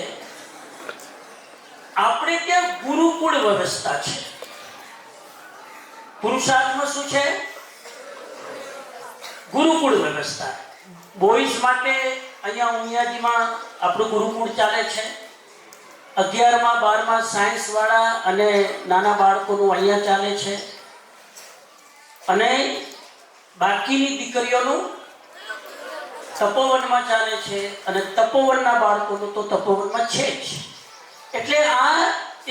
Speaker 4: આપણે ત્યાં ગુરુકુળ વ્યવસ્થા છે. પુરુષાર્થમાં શું છે? ગુરુકુળ વ્યવસ્થા. બોયઝ માટે અહીંયા ઉમિયાજીમાં આપણું ગુરુકુળ ચાલે છે. 11મા 12મા સાયન્સ વાળા અને નાના બાળકોનું અહીંયા ચાલે છે, અને બાકીની દીકરીઓનું તપોવનમાં ચાલે છે અને તપોવનના બાળકો તો તપોવનમાં છે જ. એટલે આ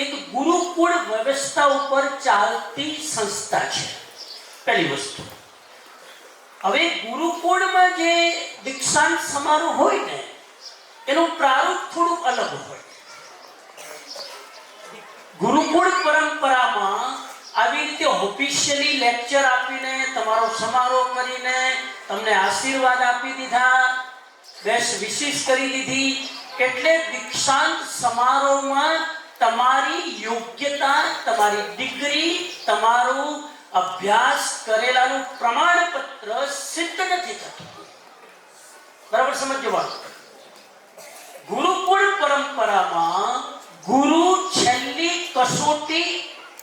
Speaker 4: એક ગુરુકુળ વ્યવસ્થા ઉપર ચાલતી સંસ્થા છે. પહેલી વસ્તુ. હવે ગુરુકુળમાં જે દીક્ષાંત સમારોહ હોય ને એનું પ્રારૂપ થોડુંક અલગ હોય. ગુરુકુળ પરંપરામાં આવી રીતે ઓફિશિયલી લેક્ચર આપીને તમારો સમારોહ કરીને તમને આશીર્વાદ આપી દીધા, બેસ્ટ વિશિસ કરી દીધી, એટલે દીક્ષાંત સમારોહમાં તમારી યોગ્યતા, તમારી ડિગ્રી, તમારું અભ્યાસ કરેલાનું પ્રમાણપત્ર સિદ્ધ નથી થતું. બરાબર સમજવાનું. ગુરુકુળ પરંપરામાં ગુરુ છેલ્લી કસોટી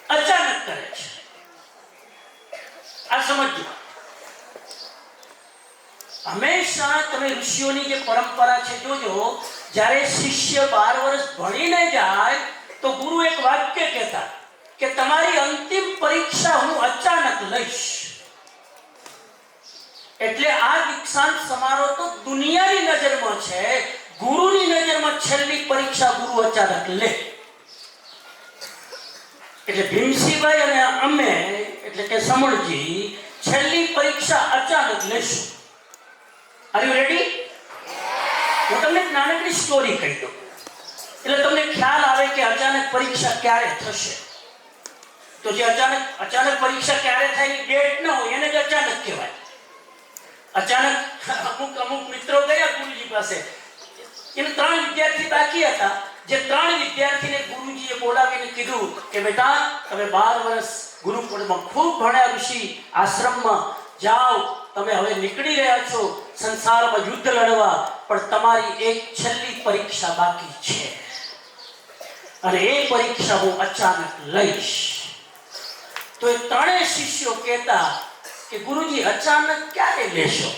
Speaker 4: અચાનક કરે છે. આ સમજો. હંમેશા તમે ઋષિઓની જે પરંપરા છે જોજો, જ્યારે શિષ્ય 12 વર્ષ ભણીને જાય તો ગુરુ એક વાક્ય કહેતા કે તમારી અંતિમ પરીક્ષા હું અચાનક લઈશ. એટલે આ દીક્ષાંત સમારોહ તો દુનિયાની નજરમાં છે, ગુરુની નજરમાં છેલ્લી પરીક્ષા ગુરુ અચાનક લે. એટલે ભીમસિંહભાઈ અને અમે એટલે કે સમણજી છેલ્લી પરીક્ષા અચાનક લેશું. Are you ready? હું તમને એક નાનકડી સ્ટોરી કહી દઉં એટલે તમને ખ્યાલ આવે કે અચાનક પરીક્ષા ક્યારે થશે. તો જે અચાનક પરીક્ષા ક્યારે થાય એ ડેટ ન હોય એને જ અચાનક કહેવાય. અચાનક અમુક મિત્રો ગયા ગુરુજી પાસે, એને 3 વિદ્યાર્થી બાકી હતા. જે 3 વિદ્યાર્થીને ગુરુજીએ બોલાવીને કીધું કે બેટા તમે 12 વર્ષ ગુરુકુળમાં ખૂબ ભણ્યા, ઋષિ આશ્રમમાં જાઓ, તમે હવે નીકળી રહ્યા છો સંસારમાં યુદ્ધ લડવા, પણ તમારી એક છેલ્લી પરીક્ષા બાકી છે અને એ પરીક્ષા હું અચાનક લઈશ. તો એ 3 શિષ્યો કહેતા કે ગુરુજી અચાનક ક્યારે લેશો?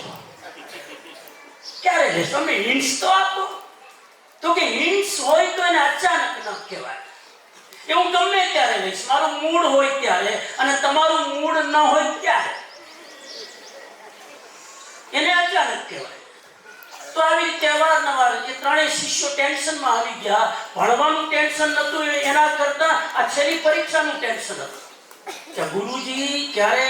Speaker 4: ક્યારે લેશો? અમે હિન્ટ્સ તો આપો. તો કે હિન્ટ્સ હોય તો એને અચાનક ન કહેવાય. એ હું ગમે ત્યારે લઈશ, મારું મૂડ હોય ત્યારે, અને તમારું મૂડ ન હોય ત્યારે એને અચાનક કહેવાય. તો આવી રીતે અવારનવાર એ 3 શિષ્યો ટેન્શનમાં આવી ગયા. ભણવાનું ટેન્શન નતું, એના કરતા આ છેલ્લી પરીક્ષાનું ટેન્શન હતું કે ગુરુજી ક્યારે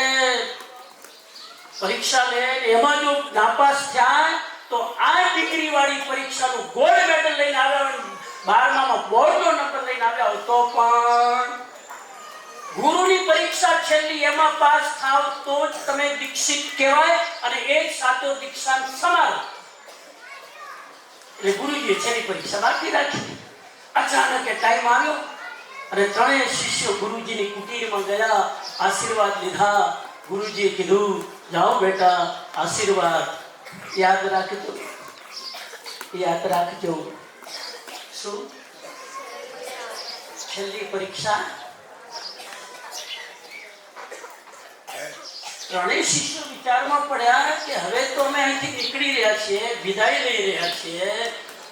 Speaker 4: પરીક્ષા લે, એમાં જો નાપાસ થયા તો આ ડિગ્રી વાળી પરીક્ષાનું ગોલ્ડ મેડલ લઈને આવ્યા, 12માં બોર્ડનો નંબર લઈને આવ્યા હોય તો પણ ગુરુની પરીક્ષા છેલ્લી એમાં પાસ થાવ તો જ તમે દીક્ષિત કહેવાય. અને એ જ સાચો દીક્ષાંત સમારોહ. એટલે ગુરુજીએ છેલ્લી પરીક્ષા બાકી રાખી. અચાનક એ ટાઈમ આવ્યો અને 3 શિષ્યો ગુરુજીની કુટીરમાં ગયા, આશીર્વાદ લીધા. ગુરુજીએ કીધું જાઓ બેટા, આશીર્વાદ યાદ રાખજો, યાદ રાખજો. શું? છેલ્લી પરીક્ષા. 3 શિષ્યો વિચારમાં પડ્યા કે હવે તો અમે અહીંથી નીકળી રહ્યા છીએ, વિદાય લઈ રહ્યા છીએ,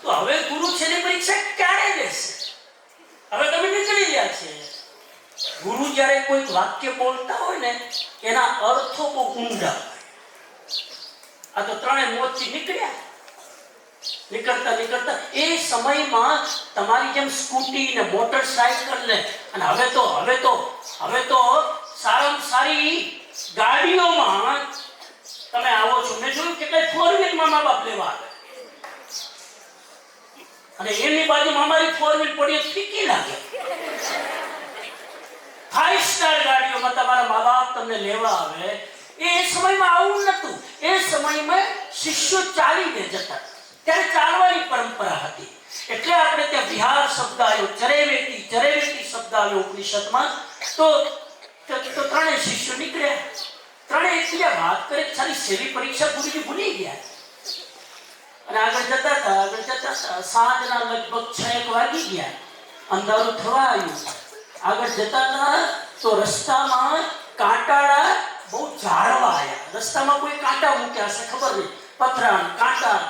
Speaker 4: તો હવે ગુરુ છેલ્લી પરીક્ષા ક્યારે લેશે? હવે તમે નીકળી રહ્યા છીએ. ગુરુ જ્યારે કોઈ વાક્ય બોલતા હોય ને એના અર્થો બહુ ઊંડા હોય. આ તો 3 મોતથી નીકળ્યા. નીકળતા એ સમયમાં તમારી જેમ સ્કૂટી ને મોટરસાયકલ ને, અને હવે તો સારામાં સારી ગાડીઓમાં તમે આવો છો. મેં જોયું કે કઈ 4-વ્હીલમાં મા બાપ લેવા આવે અને એમની બાજુમાં અમારી 4-વ્હીલ પડી ફીકી લાગે. 5-સ્ટાર ગાડીઓમાં તમારા મા બાપ તમને લેવા આવે. એ સમયમાં આવું નતું. એ સમયમાં શિષ્યો ચાલીને જતા, ત્યારે ચાલવાની પરંપરા હતી. એટલે આપણે ત્યાં વિહાર શબ્દ આવ્યો, ચરેવેતી શબ્દ આવ્યો ઉપનિષદમાં. તો 3 શિષ્યો નીકળ્યા. 3 એકબીજા વાત કરે, સારી છેલ્લી પરીક્ષા ગુરુજી ભૂલી ગયા અને આગળ જતા હતા. સાંજના લગભગ 6 વાગી ગયા, અંધારું થવા આવ્યું. આગળ જતા હતા તો રસ્તામાં કાંટાળા બહુ ઝાડવા આવ્યા. રસ્તામાં કોઈ કાંટા મૂક્યા હશે, ખબર નહીં, પથરા કાંટા.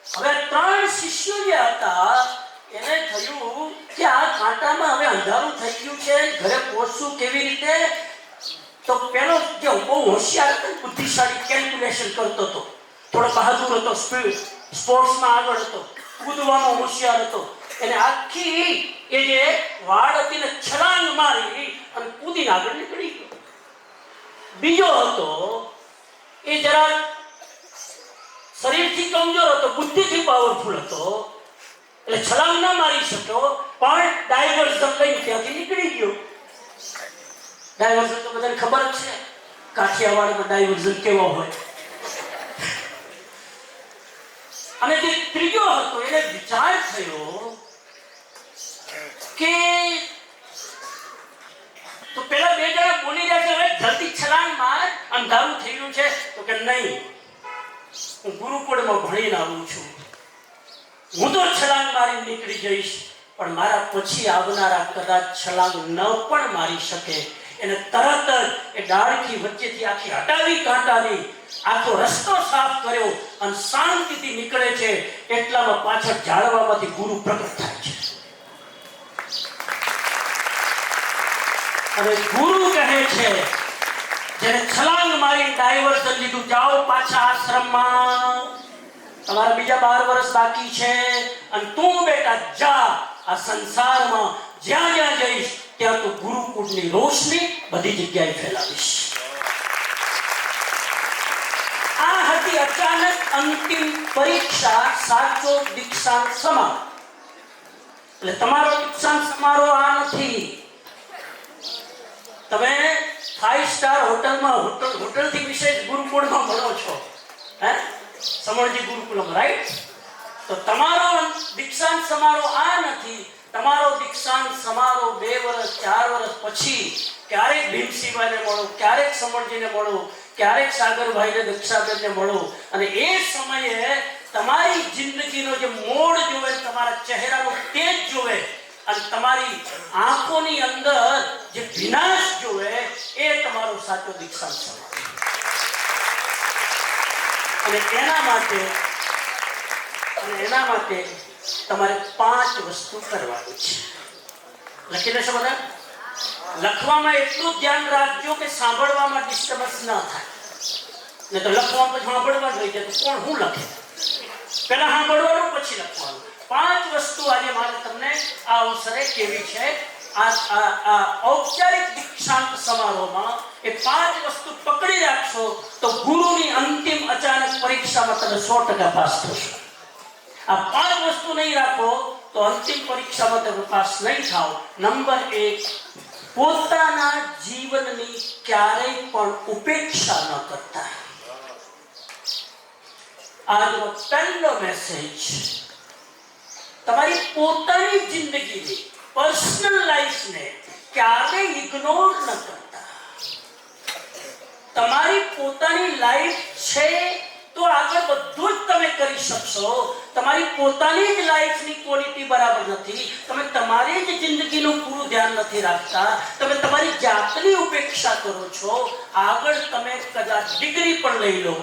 Speaker 4: હવે 3 શિષ્યો જે હતા એને થયું કે આ કાંટામાં હવે અંધારું થઈ ગયું છે, ઘરે પહોંચવું કેવી રીતે? તો પેલો જે બહુ હોશિયાર હતો, બુદ્ધિશાળી, કેલ્ક્યુલેશન કરતો હતો, થોડો બહાદુર હતો, સ્પોર્ટ્સમાં આગળ હતો, કૂદવામાં હોશિયાર હતો. એને આખી એ જે વાડ હતી ને છલાંગ મારી અને કૂદીને આગળ નીકળી ગયો. બીજો હતો એ જરા શરીરથી કમજોર હતો, બુદ્ધિથી પાવરફુલ હતો, એટલે છલાંગ ના મારી શક્યો, પણ ડાયવર્ઝન લઈને ત્યાંથી નીકળી ગયો. ડાયવર્ઝન તો બધાને ખબર જ છે, કાઠિયાવાડમાં ડાયવર્ઝન કેવો હોય. અને જે ત્રીજો હતો એને વિચાર થયો કે તો પેલા બે જણા બોલી રહ્યા છે, હવે જલ્દી છલાંગ માર, અંધારું થયું છે. તો કે નહીં, હું ગુરુકુળમાં ભણીને આવું છું, હું તો છલાંગ મારી નીકળી જઈશ, પણ મારા પછી આવનારા કદાચ છલાંગ ન પણ મારી શકે. એને તરત જ એ ડાળખી વચ્ચેથી આખી હટાવી કાંટાવી આખો રસ્તો સાફ કર્યો અને શાંતિથી નીકળે છે. એટલામાં પાછળ ઝાડવામાંથી ગુરુ પ્રગટ થાય છે અને ગુરુ કહે છે, જેને છલાંગ મારી ડાયવર્ઝન લીધું, જાઓ પાછા આશ્રમમાં, તમારા બીજા 12 વર્ષ બાકી છે, અને તું બેટા જા આ સંસારમાં જ્યાં જ્યાં જઈશ ત્યાં તો ગુરુકુળની રોશની બધી જગ્યાએ ફેલાવીશ. આ હતી અચાનક અંતિમ પરીક્ષા, સાચો દીક્ષાંત સમારોહ. એટલે તમારો દીક્ષાંત સમારોહ આ નથી. તમે 5 સ્ટાર હોટલમાં હોટલથી વિશેષ ગુરુકુળમાં ભણો છો, હે, સમણજી ગુરુકુલમ, રાઈટ? તો તમારો દીક્ષાંત સમારોહ આ નથી. તમારો દીક્ષાંત સમારોહ 2 વર્ષ 4 વર્ષ પછી ક્યારેક ભીમસિંહભાઈને મળો, ક્યારેક સમણજીને મળો, ક્યારેક સાગરભાઈને, દક્ષાબેનને મળો, અને એ સમયે તમારી જિંદગીનો જે મોડ જોવે, તમારા ચહેરાનો તેજ જોવે, અને તમારી આંખોની અંદર જે વિનાશ જોવે, એ તમારો સાચો દીક્ષાંત સમારોહ. અને એના માટે તમારે 5 વસ્તુ કરવાની છે. લખી લેશો બધા? લખવામાં એટલું ધ્યાન રાખજો કે સાંભળવામાં ડિસ્ટર્બન્સ ન થાય, નહીં તો લખવામાં પછી સાંભળવા રહી જાય તો કોણ શું લખે? પહેલા સાંભળવાનું પછી લખવાનું. 5 વસ્તુ આજે મારે તમને આ અવસરે કેવી છે. આ ઔપચારિક દીક્ષાંત સમારોહમાં એ 5 વસ્તુ પકડી રાખશો તો ગુરુની અંતિમ અચાનક પરીક્ષામાં તમે 100% પાસ થશો. આ 5 વસ્તુ નહીં રાખો તો અંતિમ પરીક્ષામાં તમે પાસ નહીં થાઓ. નંબર 1, પોતાના જીવનની ક્યારેય પણ ઉપેક્ષા ન કરતા. આજનો પહેલો મેસેજ, તમારી પોતાની જિંદગીની પર્સનલ લાઈફને ક્યારેય ઇગ્નોર ન કરતા. તમારી પોતાની લાઈફ છે તો આગળ બધું જ તમે કરી શકશો. તમારી પોતાની જ લાઈફની ક્વોલિટી બરાબર નથી, તમે તમારી જ જિંદગીનું પૂરું ધ્યાન નથી રાખતા, તમે તમારી જાતની ઉપેક્ષા કરો છો. આગળ તમે કદાચ ડિગ્રી પણ લઈ લો,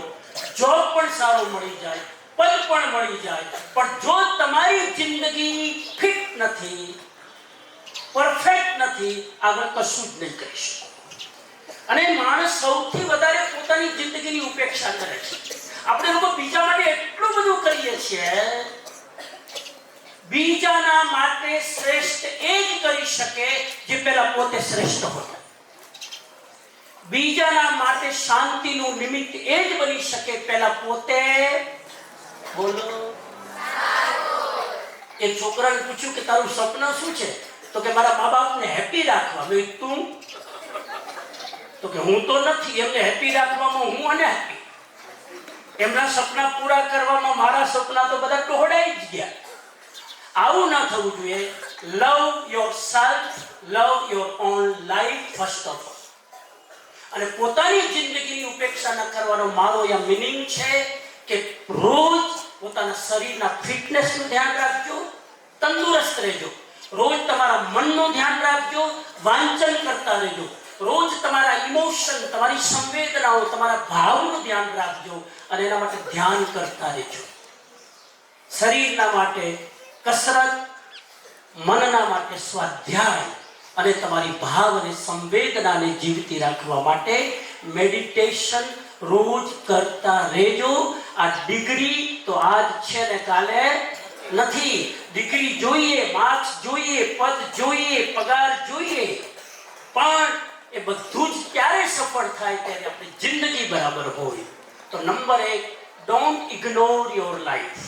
Speaker 4: જોબ પણ સારો મળી જાય, પદ પણ મળી જાય, પણ જો તમારી જિંદગી ફિટ નથી, પરફેક્ટ નથી, આગળ કશું જ નહીં કરી શકો. અને માણસ સૌથી વધારે પોતાની જિંદગીની ઉપેક્ષા કરે છે. આપણે લોકો બીજા માટે એટલું બધું કરીએ છીએ. બીજાના માટે શ્રેષ્ઠ એ જ કરી શકે જે પહેલા પોતે શ્રેષ્ઠ હોય. બીજાના માટે શાંતિનું નિમિત્ત એ જ બની શકે પહેલા પોતે, બોલો. એક છોકરાને પૂછ્યું કે તારું સપનું શું છે? તો કે મારા મા બાપને હેપી રાખવા. મેં તું? તો કે હું તો નથી, એમને હેપી રાખવામાં હું અનહેપી. એમના સપના પૂરા કરવામાં મારા સપના તો બધા ટોહડાઈ જ ગયા. આવું ના થવું જોઈએ. Love yourself, love your own life first of all. અને પોતાની જિંદગીની ઉપેક્ષા ન કરવાનો મારો આ મીનિંગ છે કે રોજ પોતાના શરીરના ફિટનેસનું ધ્યાન રાખજો, તંદુરસ્ત રહેજો. રોજ તમારા મનનું ધ્યાન રાખજો, વાંચન કરતા રહેજો. રોજ તમારા ઇમોશન, તમારી સંવેદનાઓ, તમારા ભાવનું ધ્યાન રાખજો અને એના માટે ધ્યાન કરતા રહેજો. શરીરના માટે કસરત, મનના માટે સ્વાધ્યાય અને તમારી ભાવ અને સંવેદનાને જીવતી રાખવા માટે મેડિટેશન રોજ કરતા રહેજો. આ ડિગ્રી તો આજ છે ને કાલે નથી. ડિગ્રી જોઈએ, માર્ક્સ જોઈએ, પદ જોઈએ, પગાર જોઈએ, પણ એ બધું જ ક્યારે સફળ થાય ત્યારે આપણી જિંદગી બરાબર હોય. તો number 1, don't ignore your life,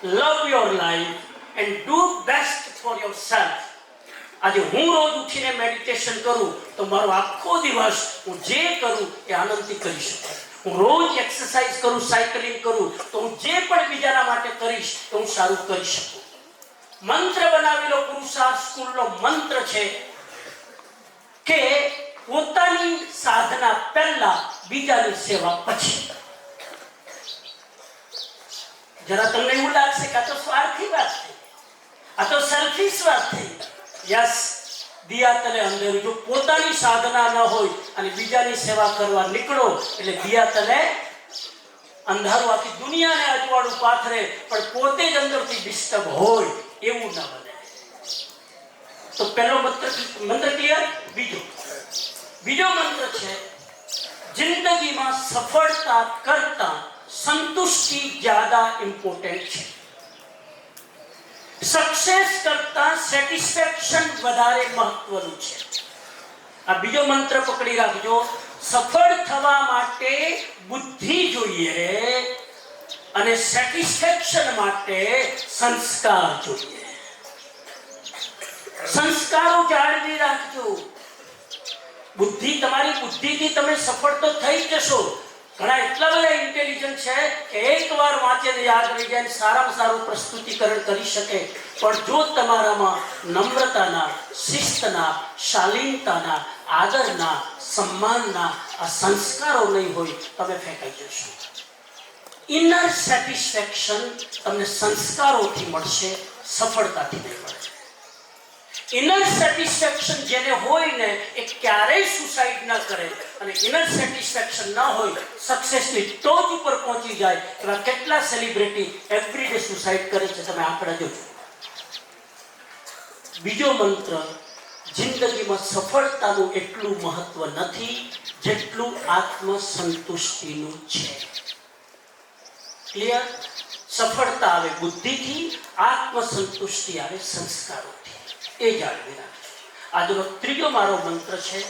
Speaker 4: love your life and do best for yourself. આજે હું રોજ ઉઠીને મેડિટેશન કરું તો મારો આખો દિવસ હું જે કરું એ આનંદથી કરી શકું. હું રોજ એક્સરસાઇઝ કરું, સાયકલિંગ કરું તો હું જે પણ બીજાના માટે કરીશ તો હું સારું કરી શકું. મંત્ર બનાવેલો પુરુષાર્થ સ્કૂલનો મંત્ર છે કે પોતાની સાધના પહેલા, બીજાની સેવા પછી. જરા તમને એવું લાગશે કે આ તો સ્વાર્થી વાત થઈ, આ તો સેલ્ફિશ વાત થઈ. યસ, દિયા તલે અંધેરું. જો પોતાની સાધના ન હોય અને બીજાની સેવા કરવા નીકળો એટલે દિયા તલે અંધારું, આખી દુનિયાને અજવાળું પાથરે પણ પોતે જ અંદરથી ડિસ્ટર્બ હોય એવું ના બને. તો પહેલો મંત્ર ક્લિયર. બીજો મંત્ર છે જિંદગીમાં સફળતા કરતા સંતુષ્ટિ જ્યાદા ઇમ્પોર્ટન્ટ છે. સક્સેસ કરતા સેટિસ્ફેક્શન વધારે મહત્વનું છે. આ બીજો મંત્ર પકડી રાખજો. સફળ થવા માટે બુદ્ધિ જોઈએ અને સેટિસ્ફેક્શન માટે સંસ્કાર જોઈએ. સંસ્કારો જાળવી રાખજો. તમારી બુદ્ધિથી તમે સફળ તો થઈ જશો. ઘણા એટલા બધા ઇન્ટેલિજન્ટ છે કે એકવાર વાંચીને યાદ રહી જાય, સારામાં સારું પ્રસ્તુતિકરણ કરી શકે. પણ જો તમારામાં નમ્રતાના, શિસ્તના, શાલીનતાના, આદરના, સન્માનના આ સંસ્કારો નહીં હોય તમે ફેંકાઈ જશો. ઇનર સેટિસ્ફેક્શન તમને સંસ્કારોથી મળશે, સફળતાથી નહીં મળે. ઇનર સેટિસ્ફેક્શન જેને હોય ને એ ક્યારેય સુસાઇડ ન કરે, અને ઇનર સેટિસ્ફેક્શન ન હોય સક્સેસની ટોચ ઉપર પહોંચી જાય. એવા કેટલા સેલિબ્રિટી એવરીડે સુસાઇડ કરે છે, તમે આંકડા જોજો. બીજો મંત્ર, જિંદગીમાં સફળતાનું એટલું મહત્વ નથી જેટલું આત્મસંતુષ્ટિનું છે. ક્લિયર? સફળતા આવે બુદ્ધિથી, આત્મસંતુષ્ટિ આવે સંસ્કારોથી. એ જાળવી રાખજો. આજનો ત્રીજો મારો મંત્ર છે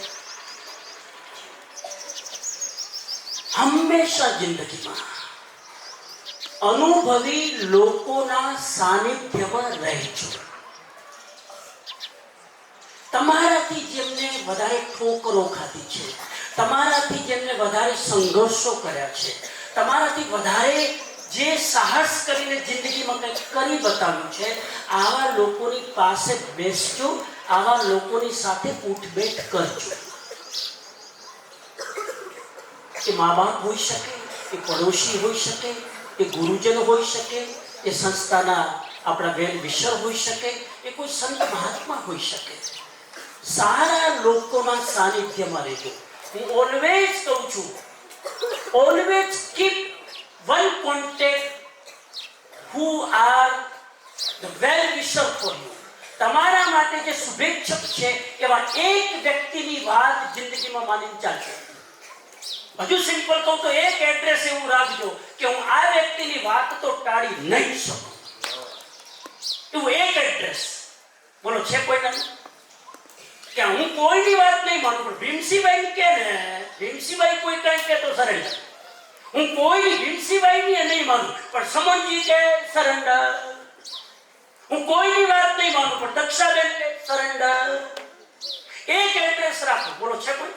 Speaker 4: હંમેશા જિંદગીમાં અનુભવી લોકોના સાનિધ્યમાં રહેજો. તમારાથી જેમને વધારે ઠોકરો ખાધી છે, તમારાથી જેમને વધારે સંઘર્ષો કર્યા છે, તમારાથી વધારે જે સાહસ કરીને જિંદગીમાં કંઈક કરી બતાવ્યું છે, આવા લોકોની પાસે બેસજો, આવા લોકોની સાથે ઉઠબેઠ કરજો. એ મા બાપ હોઈ શકે, એ પડોશી હોઈ શકે, એ ગુરુજન હોઈ શકે, એ સંસ્થાના આપણા વેલ વિશર હોઈ શકે, એ કોઈ સંત મહાત્મા હોઈ શકે. સારા લોકોના સાનિધ્યમાં રહેજો. હું ઓલવેઝ કહું છું, always keep one contact who are the well wisher for you. તમારા માટે જે શુભેચ્છક છે એવા એક વ્યક્તિની વાત જિંદગીમાં માનીને ચાલજો. હજુ સિમ્પલ કહું તો એક એડ્રેસ એવું રાખજો કે હું આ વ્યક્તિની વાત તો ટાળી નહીં શકું. એવું એક એડ્રેસ. બોલો છે કોઈના કે હું કોઈની વાત નહીં માનું, પણ ભીમસિંહભાઈ કે ને, ભીમસિંહભાઈ કોઈ કઈ કે તો સરેન્ડર. હું કોઈ ભીમસિંહભાઈની નહીં માનું પણ સમનજી કે સરેન્ડર. હું કોઈની વાત નહીં માનું પણ દક્ષાબેન કે સરેન્ડર. એક એડ્રેસ રાખો. બોલો છે કોઈ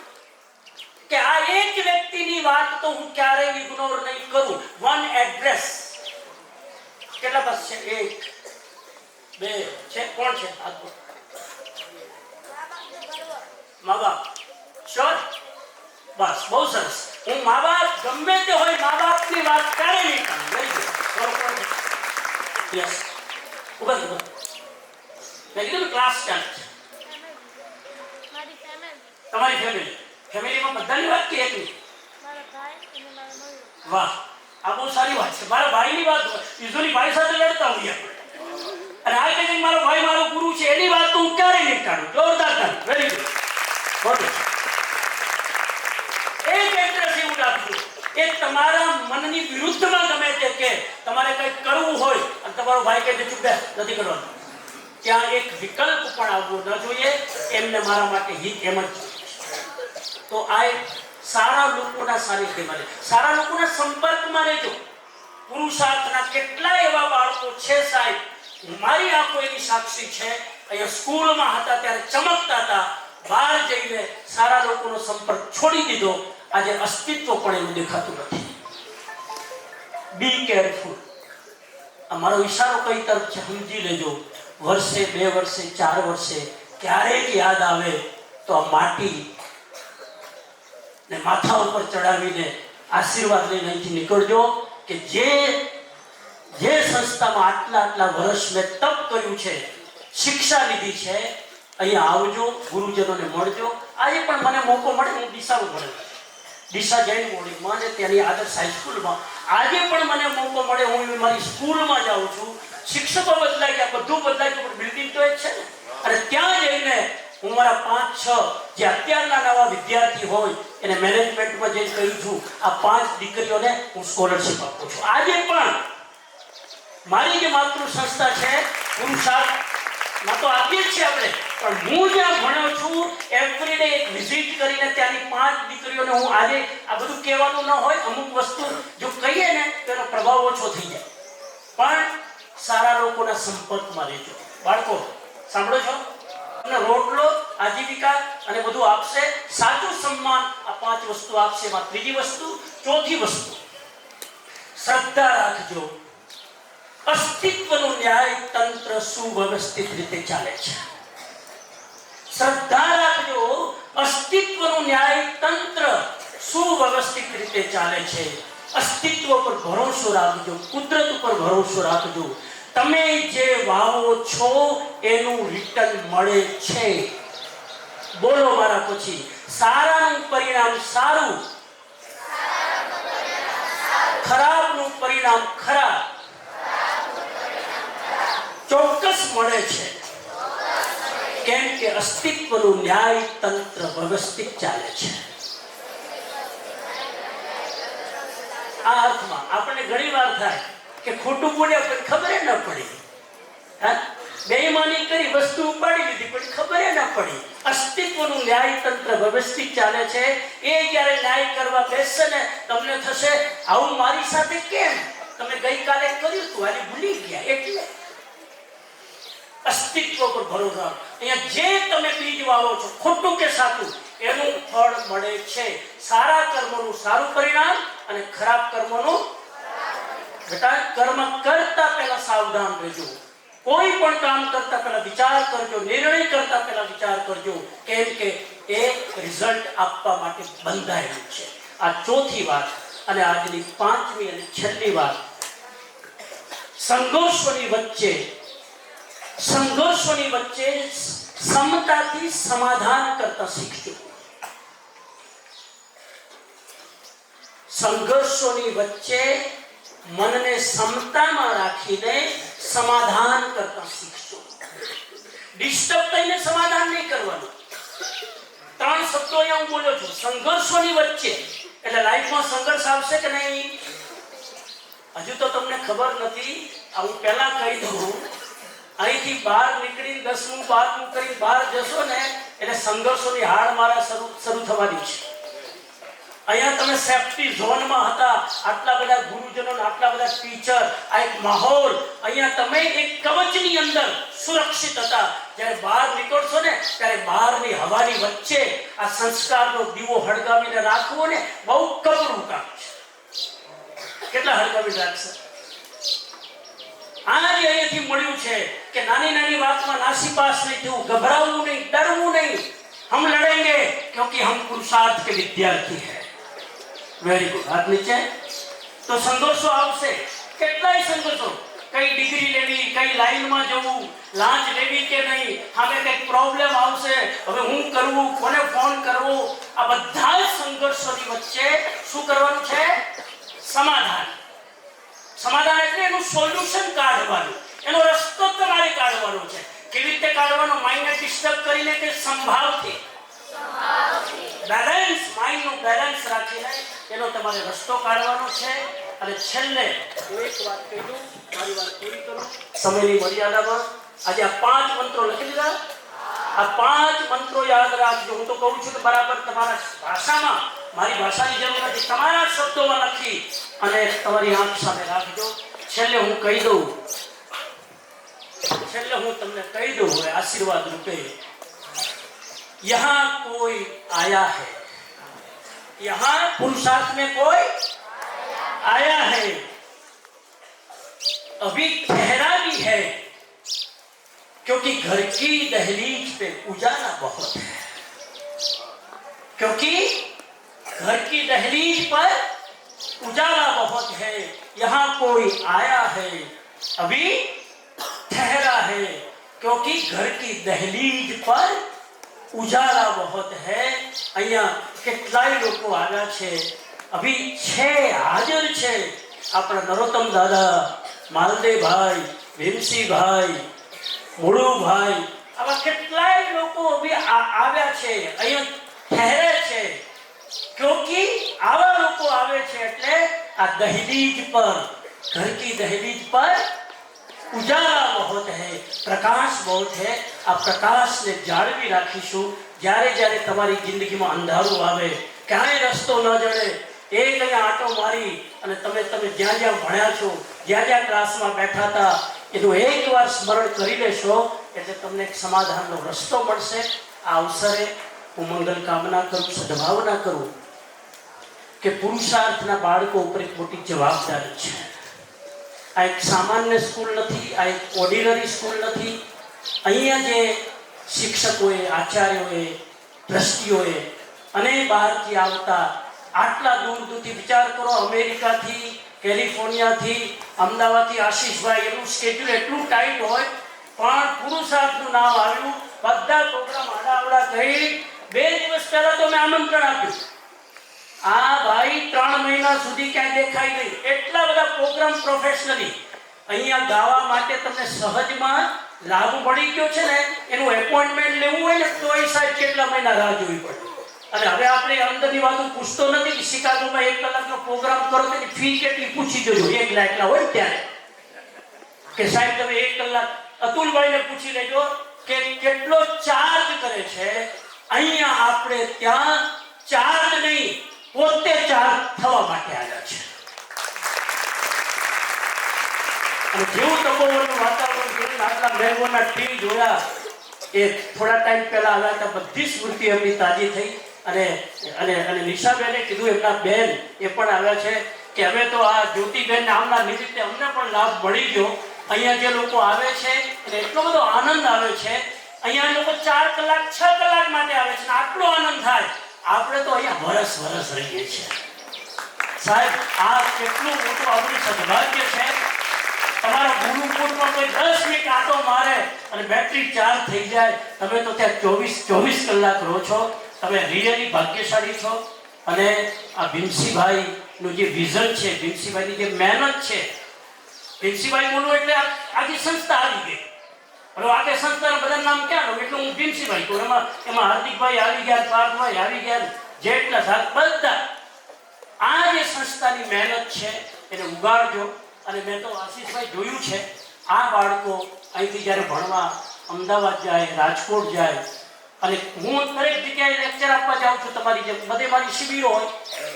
Speaker 4: કે આ એક વ્યક્તિની વાત તો હું ક્યારેય ઇગ્નોર નહીં કરું. One address. કેટલા બસ છે? 1 2 છે. કોણ છે? મા બાપ. શ્યોર? બસ, બહુ સરસ. હું મા બાપ ગમે તે હોય, મા બાપની વાત ક્યારે નહીં કરું. યસ, ઉભા મેં કીધું ક્લાસ ચાલે છે. તમારી ફેમિલી, ફેમિલીમાં બધાની વાત કે એકની? વાહ, આ બહુ સારી વાત છે. મારા ભાઈની વાત, યુઝુઅલી ભાઈ સાથે લડતા હોઈએ આપણે, અને આ કે મારો ભાઈ મારો ગુરુ છે એની વાત તો હું ક્યારે નહીં કાઢું. જોરદાર કાઢું. Very good. એક એડ્રેસ એવું રાખજો એ તમારા મનની વિરુદ્ધમાં ગમે તે કે તમારે કંઈક કરવું હોય અને તમારો ભાઈ કહે ચૂપ બે નથી કરવાનું, ત્યાં એક વિકલ્પ પણ આવવો ન જોઈએ. એમને મારા માટે હિત એમ જ છે. તો આ એક સારા લોકોના સાનિધ્યમાં રહે, સારા લોકોના સંપર્કમાં રહેજો. પુરુષાર્થના કેટલા એવા બાળકો છે સાહેબ, મારી આંખો એની સાક્ષી છે. અહીંયા સ્કૂલમાં હતા ત્યારે ચમકતા હતા, બહાર જઈને સારા લોકોનો સંપર્ક છોડી દીધો, આજે અસ્તિત્વ પણ એવું દેખાતું નથી. Be careful. અમારો ઈશારો કઈ તરફ છે સમજી લેજો. વર્ષે 2 વર્ષે 4 વર્ષે ક્યારેક યાદ આવે તો આ માટી ને માથા ઉપર ચડાવીને આશીર્વાદ લઈને અહીંથી નીકળજો કે જે સંસ્થામાં આટલા વર્ષ મેં તપ કર્યું છે, શિક્ષા લીધી છે, અહીંયા આવજો, ગુરુજનોને મળજો. આજે પણ મને મોકો મળે, હું ડીસામાં ભણેલો, ડીસા જૈન બોર્ડિંગમાં અને ત્યાંની આદર્શ હાઈસ્કૂલમાં. આજે પણ મને મોકો મળે, હું મારી સ્કૂલમાં જાઉં છું. શિક્ષકો બદલાઈ ગયા, બધું બદલાય ગયું, પણ બિલ્ડિંગ તો એ જ છે ને. અને ત્યાં જઈને હું મારા 5-6 જે અત્યારના નવા વિદ્યાર્થી હોય એને મેનેજમેન્ટમાં જઈને કહ્યું છું, આ 5 દીકરીઓને હું સ્કોલરશિપ આપું છું. આજે પણ મારી જે માતૃ સંસ્થા છે પુરુષાર્થમાં તો આપીએ જ છે આપણે, પણ હું જ્યાં ભણ્યો છું એવરી ડે એક વિઝિટ કરીને ત્યાંની 5 દીકરીઓને હું આજે આ બધું કહેવાનું ન હોય, અમુક વસ્તુ જો કહીએ ને તો એનો પ્રભાવ ઓછો થઈ જાય. પણ સારા લોકોના સંપર્કમાં રહેજો. બાળકો સાંભળો છો, તમને રોટલો, આજીવિકા અને બધું આપશે, સાચું સન્માન આ 5 વસ્તુ આપશે. એમાં ત્રીજી વસ્તુ, ચોથી વસ્તુ, શ્રદ્ધા રાખજો. અસ્તિત્વનું ન્યાય તંત્ર સુવ્યવસ્થિત રીતે ચાલે છે. શ્રદ્ધા રાખજો, અસ્તિત્વનું ન્યાય તંત્ર સુવ્યવસ્થિત રીતે ચાલે છે. અસ્તિત્વ પર ભરોસો રાખજો, કુદરત ઉપર ભરોસો રાખજો. તમે જે વાવો છો એનું રિટર્ન મળે છે. બોલો મારા પછી, સારાનું પરિણામ સારું, ખરાબનું પરિણામ ખરાબ ચોક્કસ મળે છે. કેમ કે અસ્તિત્વનું ન્યાય તંત્ર વ્યવસ્થિત ચાલે છે. આ અર્થમાં આપણને ઘણી વાર થાય કે ખોટું બોલ્યા પણ ખબર ન પડી, બેઈમાની કરી વસ્તુ ઉપાડી લીધી પણ ખબર ન પડી. અસ્તિત્વનું ન્યાય તંત્ર વ્યવસ્થિત ચાલે છે. એ જ્યારે ન્યાય કરવા બેસશે ને તમને થશે આવું મારી સાથે કેમ, તમે ગઈકાલે કર્યું હતું આજે ભૂલી ગયા. એટલે અસ્તિત્વ પર ભરોસો. અહીંયા જે તમે બીજ વાવો છો, ખોટું કે સાચું, એનું ફળ મળે છે. સારા કર્મોનું સારું પરિણામ અને ખરાબ કર્મોનું. બેટા કર્મ કરતા પહેલા સાવધાન રહેજો. કોઈ પણ કામ કરતા પહેલા વિચાર કરજો, નિર્ણય કરતા પહેલા વિચાર કરજો, કેમ કે એ રિઝલ્ટ આપવા માટે બંધાયેલું છે. આ ચોથી વાત. અને આજની 5મી અને છેલ્લી વાત, સંઘર્ષોની વચ્ચે સમતાથી સમાધાન કરતા શીખજો. સંઘર્ષોની વચ્ચે મનને સમતામાં રાખીને સમાધાન કરતા શીખજો. ડિસ્ટર્બ થઈને સમાધાન નહીં કરવાનું. 3 શબ્દો અહીંયા હું બોલ્યો છું, સંઘર્ષોની વચ્ચે. એટલે લાઈફમાં સંઘર્ષ આવશે કે નહીં હજુ તો તમને ખબર નથી. આ હું પહેલા કહી દઉં, અહીંથી બહાર નીકળી 10મું 12મું કરી બહાર જશો ને એટલે સંઘર્ષોની હાડ મારા શરૂ થવાની છે. અહીંયા તમે સેફ્ટી ઝોનમાં હતા, આટલા બધા ગુરુજનો, આટલા બધા ટીચર, આ એક માહોલ, અહીંયા તમે એક કવચની અંદર સુરક્ષિત હતા. જ્યારે બહાર નીકળશો ને ત્યારે બહારની હવાની વચ્ચે આ સંસ્કારનો દીવો હળગાવીને રાખવો ને બહુ કપરું કામ છે. કેટલા હળગાવી રાખશે? આજે અહીંયાથી મળ્યું છે કે નાની વાતમાં નાસીપાસ નહીં થવું, ગભરાવું નહીં, ડરવું નહીં. हम लड़ेंगे क्योंकि हम पुरुषार्थ के विद्यार्थी हैं. Very good. હાથ નીચે. તો સંઘર્ષો આવશે, કેટલાય સંઘર્ષો. કઈ ડિગ્રી લેવી, કઈ લાઈનમાં જવું, લાંચ લેવી કે નહીં, હવે કઈ પ્રોબ્લેમ આવશે, હવે હું કરવું, કોને ફોન કરવો, આ બધા સંઘર્ષોની વચ્ચે શું કરવાનું છે? સમાધાન. સમાધાન એટલે એનું સોલ્યુશન કાઢવાનું, એનો રસ્તો તમારે કાઢવાનો છે. કેવી રીતે કાઢવાનો? માઇન્ડને ડિસ્ટર્બ કરીને કે સંભાવથી. બેલેન્સ માઇન્ડ પાણીનું બેલેન્સ રાખીને એનો તમારે રસ્તો કાઢવાનો છે. અને છેલ્લે હું એક વાત કહી દઉં, મારી વાત પૂરી કરું સમયની મર્યાદામાં. આજે આ 5 મંત્રો લખી લીધા. આ 5 મંત્રો યાદ રાખજો. હું તો કહું છું કે બરાબર તમારા ભાષામાં, મારી ભાષાની જરૂર નથી, તમારા શબ્દોમાં લખી અને તમારી આંખ સામે રાખજો. છેલ્લે હું કહી દઉં, તમને કહી દઉં હવે આશીર્વાદ રૂપે, यहाँ कोई आया है, यहाँ पुरुषार्थ में कोई आया है, अभी ठहरा भी है, क्योंकि घर की दहलीज पे उजाला बहुत है, क्योंकि घर की दहलीज पर उजाला बहुत है. यहाँ कोई आया है, अभी ठहरा है, क्योंकि घर की दहलीज पर उजाला बहुत है. અહીંયા કેટલાય લોકો આવ્યા છે, અભી છે, હાજર છે. આપણા નરોત્તમ દાદા, માલદેવભાઈ, ભીમસિંહભાઈ, મુળુભાઈ, આવા કેટલાય લોકો આવ્યા છે, અહીંયા ઠહેરે છે. ક્યોંકि આવા લોકો આવે છે એટલે આ દહલીજ પર, ઘર કી દહલીજ પર उजाला बहुत है, प्रकाश बहुत है. આ પ્રકાશને જાળવી રાખીશું. જ્યારે જ્યારે તમારી જિંદગીમાં અંધારું આવે, ક્યાંય રસ્તો ન જડે, એક અહીંયા આંટો મારી અને તમે જ્યાં જ્યાં ભણ્યા છો, જ્યાં જ્યાં ક્લાસમાં બેઠા હતા, એનું એકવાર સ્મરણ કરી લેશો એટલે તમને એક સમાધાનનો રસ્તો મળશે. આ અવસરે હું મંગલ કામના કરું, સદભાવના કરું કે પુરુષાર્થના બાળકો ઉપર એક મોટી જવાબદારી છે. આ એક સામાન્ય સ્કૂલ નથી, આ એક ઓર્ડિનરી સ્કૂલ નથી. અહીંયા જે શિક્ષકોએ, આચાર્યોએ, ટ્રસ્ટીઓએ અને બહારથી આવતા આટલા દૂર દૂરથી, વિચાર કરો, અમેરિકાથી, કેલિફોર્નિયાથી, અમદાવાદથી આશીષભાઈ, એનું સ્કેડ્યુલ એટલું ટાઈટ હોય પણ પુરુષાર્થનું નામ આવ્યું. બધા પ્રોગ્રામ આડાવડા થઈ. 2 દિવસ પહેલા તો મેં આમંત્રણ આપ્યું. આ ભાઈ 3 મહિના સુધી ક્યાંય દેખાય નહીં. એટલા બધા પ્રોગ્રામ પ્રોફેશનલી અહીંયા ગાવા માટે તમને સહજમાં લાભ મળી ગયો છે ને, એનું એપોઇન્ટમેન્ટ લેવું હોય ને તો એ સાહેબ કેટલા મહિના રાહ જોવી પડે. અને હવે આપણે અંદરની વાતો પૂછતો નથી કે શિકાગોમાં 1 કલાકનો પ્રોગ્રામ કરો તો એની ફી કેટલી પૂછી જોજો. 1 લાખના હોય ત્યારે કે સાહેબ તમે 1 કલાક અતુલભાઈને પૂછી લેજો કે કેટલો ચાર્જ કરે છે. અહીંયા આપણે ત્યાં ચાર્જ નહીં, પોતે ચાર્જ થવા માટે આવ્યા છે. અને જેવું તપોવનનું વાતાવરણ જોયું, આટલા મહેમાનના ટીમ જોયા, એ થોડા ટાઈમ પહેલા આવ્યા હતા, બધી સ્મૃતિ એમની તાજી થઈ. અને અને અને નિશાબેને કીધું, એમના બેન એ પણ આવ્યા છે કે અમે તો આ જ્યોતિબેન નામના નિમિત્તે અમને પણ લાભ મળી ગયો. અહીંયા જે લોકો આવે છે અને એટલો બધો આનંદ આવે છે. અહીંયા લોકો 4 કલાક 6 કલાક માટે આવે છે, આટલો આનંદ થાય. આપણે તો અહીંયા વરસ રહીએ છીએ. સાહેબ, આ કેટલું મોટું આપણું સદભાગ્ય છે. તમારા ગુરુકુળમાં કોઈ 10 મિનિટ આંટો મારે અને બેટરી ચાર્જ થઈ જાય, તમે તો ત્યાં 24 કલાક રહો છો. તમે રિયલી ભાગ્યશાળી છો. અને આ ભીમસિંહભાઈનું જે વિઝન છે, ભીમસિંહભાઈની જે મહેનત છે, ભીમસિંહભાઈ બોલું એટલે આખી સંસ્થા આવી ગઈ. હવે આખી સંસ્થાના બધા નામ ક્યાં લો એટલે હું ભીમસિંહભાઈ કહું. એમાં હાર્દિકભાઈ આવી ગયા, પાર્થભાઈ આવી ગયા, જેટલા સાથ બધા. આ જે સંસ્થાની મહેનત છે એને ઉગાડજો. અને મેં તો આશીષભાઈ જોયું છે, આ બાળકો અહીંથી જ્યારે ભણવા અમદાવાદ જાય, રાજકોટ જાય, અને હું દરેક જગ્યાએ લેક્ચર આપવા જાઉં છું, તમારી જેમ બધે મારી શિબિરો હોય,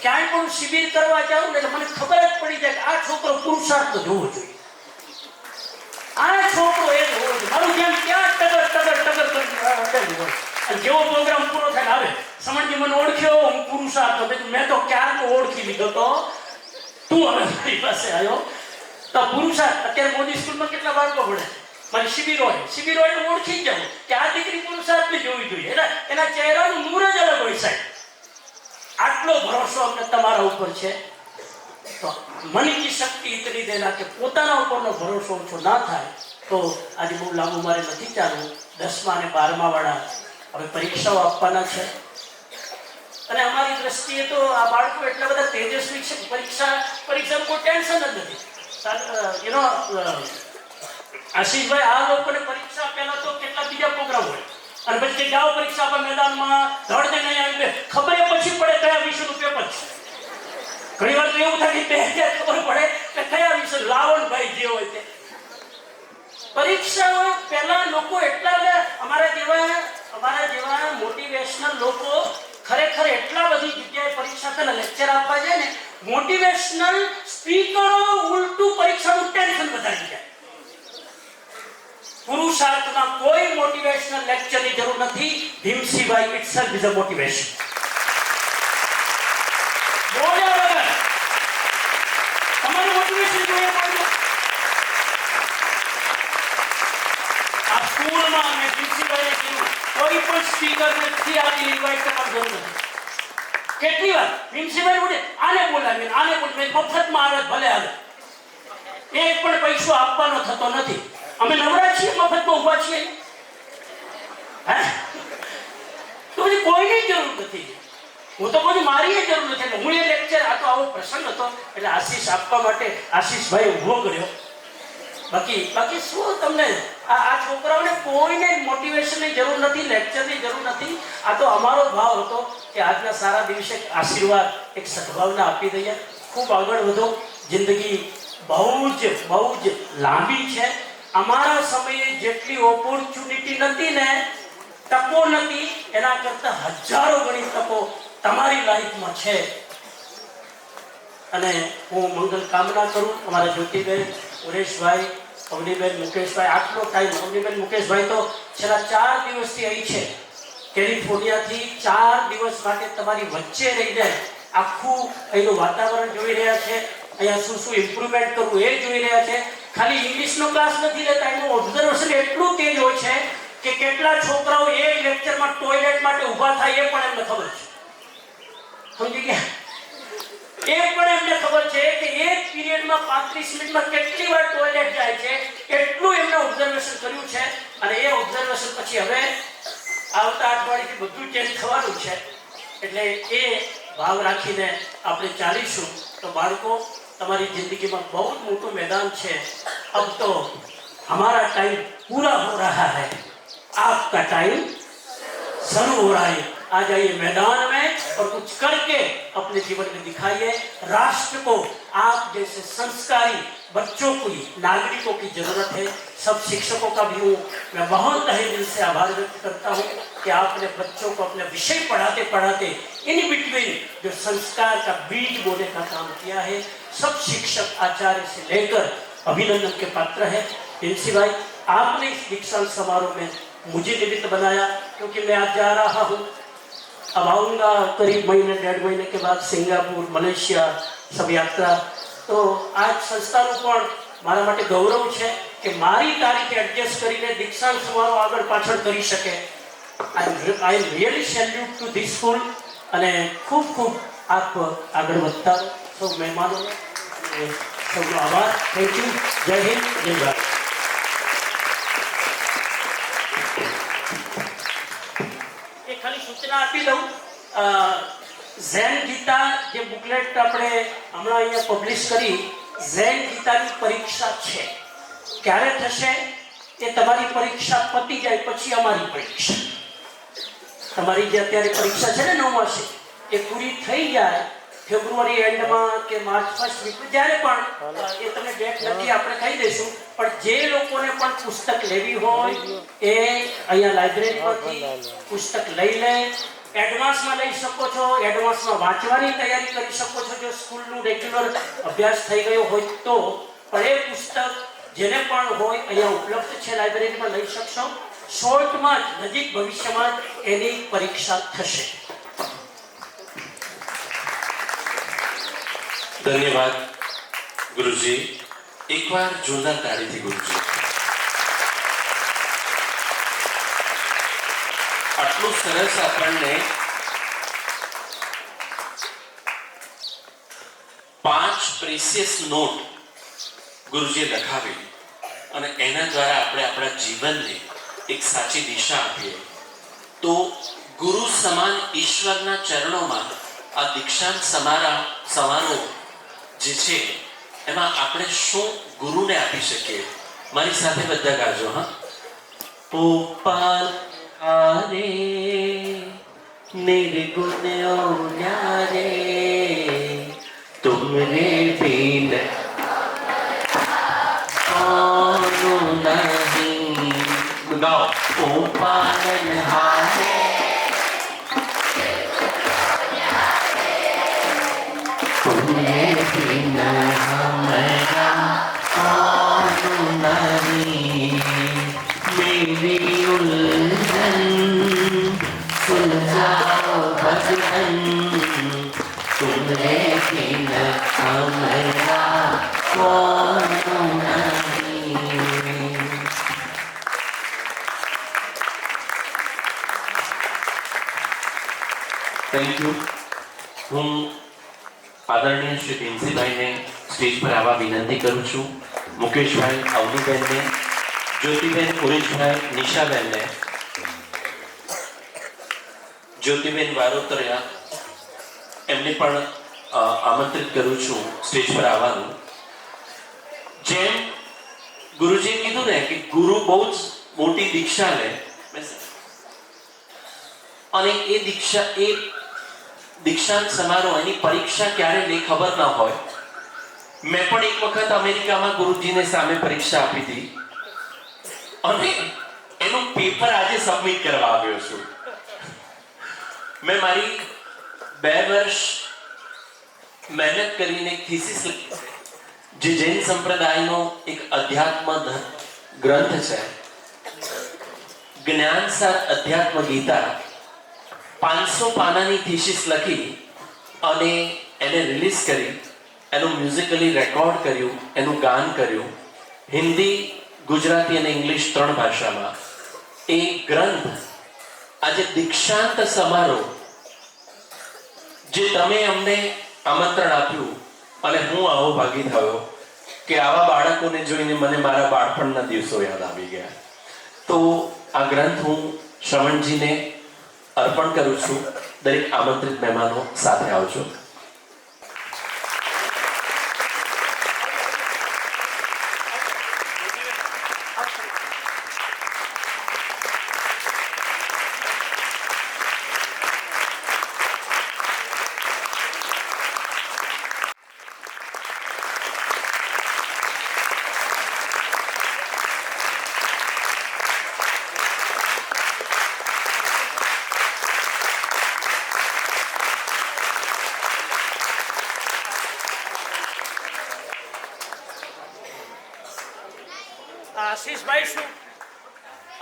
Speaker 4: ક્યાંય પણ શિબિર કરવા જાઉં ને એટલે મને ખબર જ પડી જાય કે આ છોકરો પુરુષાર્થ તો જોવો જોઈએ. આ છોકરો એ જ હોવો જોઈએ. મારું ધ્યાન ક્યાં ટગર કરી હોય. અને જેવો પ્રોગ્રામ પૂરો થાય આવે, સમણજી મને ઓળખ્યો, હું પુરુષાર્થ, મેં તો ક્યારનો ઓળખી લીધો તો તું હવે મારી પાસે આવ્યો. તો પુરુષાર્થ, અત્યારે મોદી સ્કૂલમાં કેટલા બાળકો ભણે, મારી શિબિર હોય એટલે ઓળખી જ જાઉં કે આ દીકરી પુરુષાર્થની જોવી જોઈએ. એટલે એના ચહેરાનું નૂર જ અલગ હોય. સાહેબ, આટલો ભરોસો અમને તમારા ઉપર છે. તો મન કી શક્તિ ઇતની દેના કે પોતાના ઉપરનો ભરોસો ઓછો ના થાય. તો આજે બહુ લાંબુ મારે નથી ચાલવું. 10મા અને 12મા વાળા હવે પરીક્ષાઓ આપવાના છે. અને અમારી દ્રષ્ટિએ તો આ બાળકો એટલા બધા તેજસ્વી છે, પરીક્ષાનું કોઈ ટેન્શન જ નથી. આશીષભાઈ, આ લોકોને પરીક્ષા પહેલા તો કેટલા બીજા પ્રોગ્રામ હોય, અને પછી જાઓ પરીક્ષા આપવા મેદાનમાં, દોડને નહીં આવી, ખબર પછી પડે કયા વિષય તો એવું થાય કે 2000 ખબર પડે કે કયા વિષય લાવણભાઈ જે હોય તે. પરીક્ષાઓ પહેલા લોકો એટલા બધા અમારા જેવા મોટિવેશનલ લોકો ખરેખર એટલા બધી જગ્યાએ પરીક્ષા પહેલા લેક્ચર આપવા જાય ને, મોટિવેશનલ સ્પીકરો ઉલટું પરીક્ષાનું ટેન્શન વધારી જાય. પુરુષાર્થમાં કોઈ મોટિવેશનલ લેક્ચરની જરૂર નથી. ભીમસિંહભાઈ ઇટસેલ્ફ ઇઝ અ મોટિવેશન. બોલ્યા વગર તમારું મોટિવેશન જોઈએ બોલો. આ સ્કૂલમાં મેં ભીમસિંહભાઈને કીધું કોઈ પણ સ્પીકરને ફી આપી ઇન્વાઇટ કરવાની જરૂર નથી. કેટલી વાર ભીમસિંહભાઈ બોલે આને બોલાવીને આને બોલાવીને મફતમાં આવે ભલે આવે, એક પણ પૈસો આપવાનો થતો નથી. અમે નવરા છીએ, મફતમાં ઊભા છીએ. હે તો પછી કોઈની જરૂર નથી. હું તો કોઈ મારી જરૂર નથી. એટલે હું એ લેક્ચર આ તો આવો પ્રસંગ હતો એટલે આશીષ આપવા માટે આશીષભાઈ ઊભો કર્યો. બાકી શું તમને આ છોકરાઓને કોઈને મોટિવેશનની જરૂર નથી, લેક્ચરની જરૂર નથી. આ તો અમારો ભાવ હતો કે આજના સારા દિવસે આશીર્વાદ, એક સદભાવના આપી દઈએ. ખૂબ આગળ વધો. જિંદગી બહુ જ લાંબી છે. અમારા સમયે જેટલી ઓપોર્ચ્યુનિટી નથી ને, તકો નથી, એના કરતા હજારો ગણી તકો તમારી લાઈફમાં છે. અને હું મંગલ કામના કરું અમારા જ્યોતિબેન, સુરેશભાઈ, અવનીબેન, મુકેશભાઈ. આટલો ટાઈમ અવનીબેન, મુકેશભાઈ તો છેલ્લા 4 દિવસથી અહીં છે. કેલિફોર્નિયાથી 4 દિવસ માટે તમારી વચ્ચે રહીને આખું અહીંનું વાતાવરણ જોઈ રહ્યા છે. અહીંયા શું ઇમ્પ્રુવમેન્ટ કરવું એ જોઈ રહ્યા છે. ખાલી ઇંગ્લિશનો ક્લાસ નથી લેતા, એનું ઓબ્ઝર્વેશન એટલું તેજ હોય છે કે કેટલા છોકરાઓ એક લેક્ચરમાં ટોયલેટ માટે ઊભા થાય એ પણ એમને ખબર છે. સમજી ગયા? એ પણ એમને ખબર છે કે એક પીરિયડમાં 35 મિનિટમાં કેટલી વાર ટોયલેટ જાય છે. એટલું એમને ઓબ્ઝર્વેશન કર્યું છે. અને એ ઓબ્ઝર્વેશન પછી હવે આવતા અઠવાડિયેથી બધું ચેન્જ થવાનું છે. એટલે એ ભાવ રાખીને આપણે ચાલીશું તો બાળકો તમારી जिंदगी में बहुत मोटू मैदान है. अब तो हमारा टाइम पूरा हो रहा है, आपका टाइम शुरू हो रहा है. आ जाइए मैदान में और कुछ करके अपने जीवन में दिखाइए. राष्ट्र को आप जैसे संस्कारी बच्चों को, नागरिकों की जरूरत है. सब शिक्षकों का भी मैं बहुत तहे दिल से आभार व्यक्त करता हूँ कि आपने बच्चों को अपने विषय पढ़ाते पढ़ाते इन बिटवीन जो संस्कार का बीज बोने का काम किया है. सब शिक्षक आचार्य से लेकर अभिनंदन के पात्र है. प्रिंसी भाई, आपने इस दीक्षांत समारोह में मुझे निमित्त बनाया क्योंकि मैं आज जा रहा हूँ. अब आऊँगा करीब महीने 1.5 महीने के बाद सिंगापुर, मलेशिया सब यात्रा. तो आज संस्थाનું પણ મારા માટે ગૌરવ છે કે મારી તારીખે એડજસ્ટ કરીને દીક્ષાંત સમારોહ આગળ પાછળ કરી શકે. I am really salute to this school. અને ખૂબ ખૂબ આપ આગળ વધતા સૌ મહેમાનોને સૌનો આભાર. Thank you. જય હિન્દ, જય ભારત. એ ખાલી સૂચના આપી દઉં. ઝેન ગીતા જે બુકલેટ આપણે હમણાં અહીંયા પબ્લિશ કરી, ઝેન ગીતાની પરીક્ષા છે. ક્યારે થશે એ તમારી પરીક્ષા પતી જાય પછી અમારી પરીક્ષા. તમારી જે અત્યારે પરીક્ષા છે ને 9 માસે, એ પૂરી થઈ જાય ફેબ્રુઆરી એન્ડમાં કે માર્ચ ફર્સ્ટ વીક, જ્યારે પણ એ તમને ડેટ નથી આપણે કહી દઈશું. પણ જે લોકોને પણ પુસ્તક લેવી હોય એ અહીંયા લાઇબ્રેરીમાંથી પુસ્તક લઈ લે. એડવાન્સમાં લઈ શકો છો, એડવાન્સમાં વાંચવાની તૈયારી કરી શકો છો જો સ્કૂલનું રેગ્યુલર અભ્યાસ થઈ ગયો હોય તો. પણ એ પુસ્તક જેને પણ હોય અહીંયા ઉપલબ્ધ છે, લાઇબ્રેરીમાં લઈ શકશો. શોર્ટમાં જ નજીક ભવિષ્યમાં એની પરીક્ષા થશે.
Speaker 3: ધન્યવાદ ગુરુજી. એકવાર જોરદાર તાળીથી ગુરુજી. આટલું સરસ આપણને 5 પ્રેસિયસ નોટ ગુરુજીએ લખાવી અને એના દ્વારા આપણે આપણા જીવનને એક સાચી દિશા આપીએ. તો ગુરુ સમાન ઈશ્વરના ચરણોમાં આ દીક્ષાંત સમારોહ જે છે એમાં આપણે શું ગુરુને આપી શકીએ? મારી સાથે બધા ગાજો. હા. પોપાલ આરે નિર્ગુણ રે तुमरे बिन कौन नहीं। गाओ। ओ पालनहारे तुमरे बिन हमारा कौन नहीं। मेरी उलझन सुलझाओ भगवन, तुमरे बिन हमारा कौन नहीं। Thank you. હું આદરણીય શ્રી ભીમસિંહભાઈને સ્ટેજ પર આવવા વિનંતી કરું છું. મુકેશભાઈ, અવનીબેનને, જ્યોતિબેન પુરેશભાઈ, નિશાબેનને, જ્યોતિબેન વારોતરિયા એમને પણ આમંત્રિત કરું છું સ્ટેજ પર આવવાનું. જેમ ગુરુજીએ કીધું ને કે ગુરુ બહુ જ મોટી દીક્ષા લે અને એ દીક્ષાંત સમારોહ એની પરીક્ષા ક્યારે લે ખબર ન હોય. મેં પણ એક વખત અમેરિકામાં ગુરુજીને સામે પરીક્ષા આપી હતી અને એનું પેપર આજે સબમિટ કરવા આવ્યો છું. મેં મારી 2 વર્ષ મહેનત કરીને એક થીસીસ લખી છે, જે જૈન સંપ્રદાયનો એક અધ્યાત્મ ગ્રંથ છે, જ્ઞાનસાર અધ્યાત્મ ગીતા. 500 પાનાની થીસીસ લખી અને એને રિલીઝ કરી, એનું મ્યુઝિકલી રેકોર્ડ કર્યું, એનું ગાન કર્યું, હિન્દી, ગુજરાતી અને ઇંગ્લિશ 3 ભાષામાં. એ ગ્રંથ આજે દીક્ષાંત સમારોહ જે તમે અમને આમંત્રણ આપ્યું અને હું આવો ભાગી થયો કે આવા બાળકોને જોઈને મને મારા બાળપણના દિવસો યાદ આવી ગયા. તો આ ગ્રંથ હું શ્રવણજીને અર્પણ કરું છું. દરેક આમંત્રિત મહેમાનો સાથે આવજો.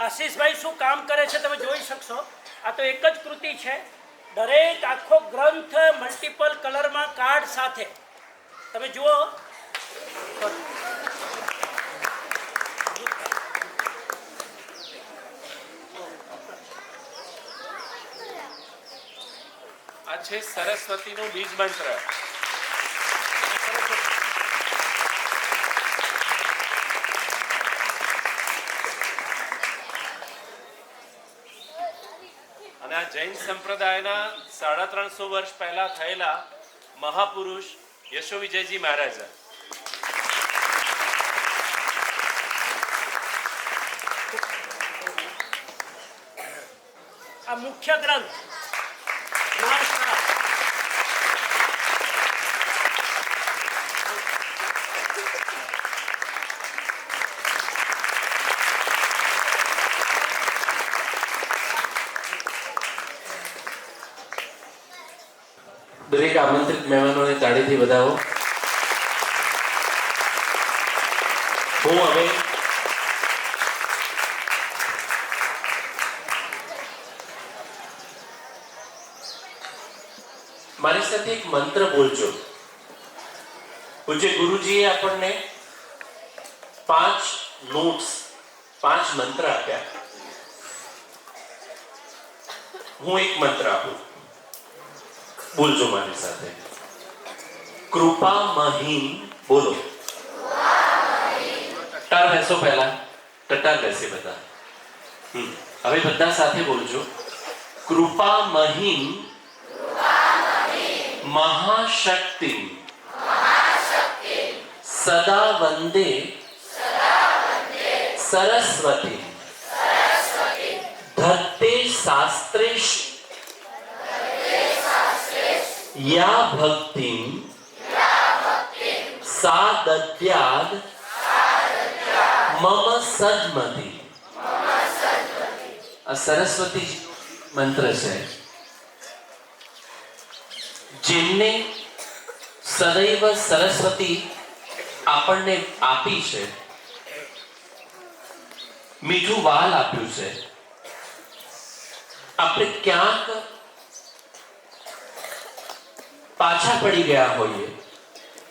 Speaker 4: આશીષભાઈ શું કામ કરે છે તમે જોઈ શકશો. આ તો એક જ કૃતિ છે. દરેક આખો ગ્રંથ મલ્ટિપલ કલરમાં કાર્ડ સાથે તમે જુઓ.
Speaker 7: આ છે સરસ્વતીનું બીજ મંત્ર. અને આ જૈન સંપ્રદાયના 350 વર્ષ પહેલા થયેલા મહાપુરુષ યશો વિજયજી મહારાજા.
Speaker 4: આ મુખ્ય ગ્રંથ
Speaker 3: દરેક આમંત્રિત મહેમાનોને તાળીથી વધાવો. હું હવે મારી સાથે એક મંત્ર બોલજો. પૂજ્ય ગુરુજીએ આપણને 5 નોટ્સ 5 મંત્ર આપ્યા. હું એક મંત્ર આપું, બોલજો મારી સાથે. કૃપા મહીમ. બોલો. ટટાર બેસો. પહેલા ટટાર બેસે બધા. હવે બધા સાથે બોલજો. કૃપા મહીમ મહાશક્તિ સદા વંદે સરસ્વતી ધત્તે શાસ્ત્રેષ યા ભક્તિમ સાદદ્યાદ મમ સદમતિ. આ સરસ્વતી મંત્ર છે. જેમને સદૈવ સરસ્વતી આપણને આપી છે, મીઠું વાલ આપ્યું છે, આપણે ક્યાંક પાછા પડી ગયા હોઈએ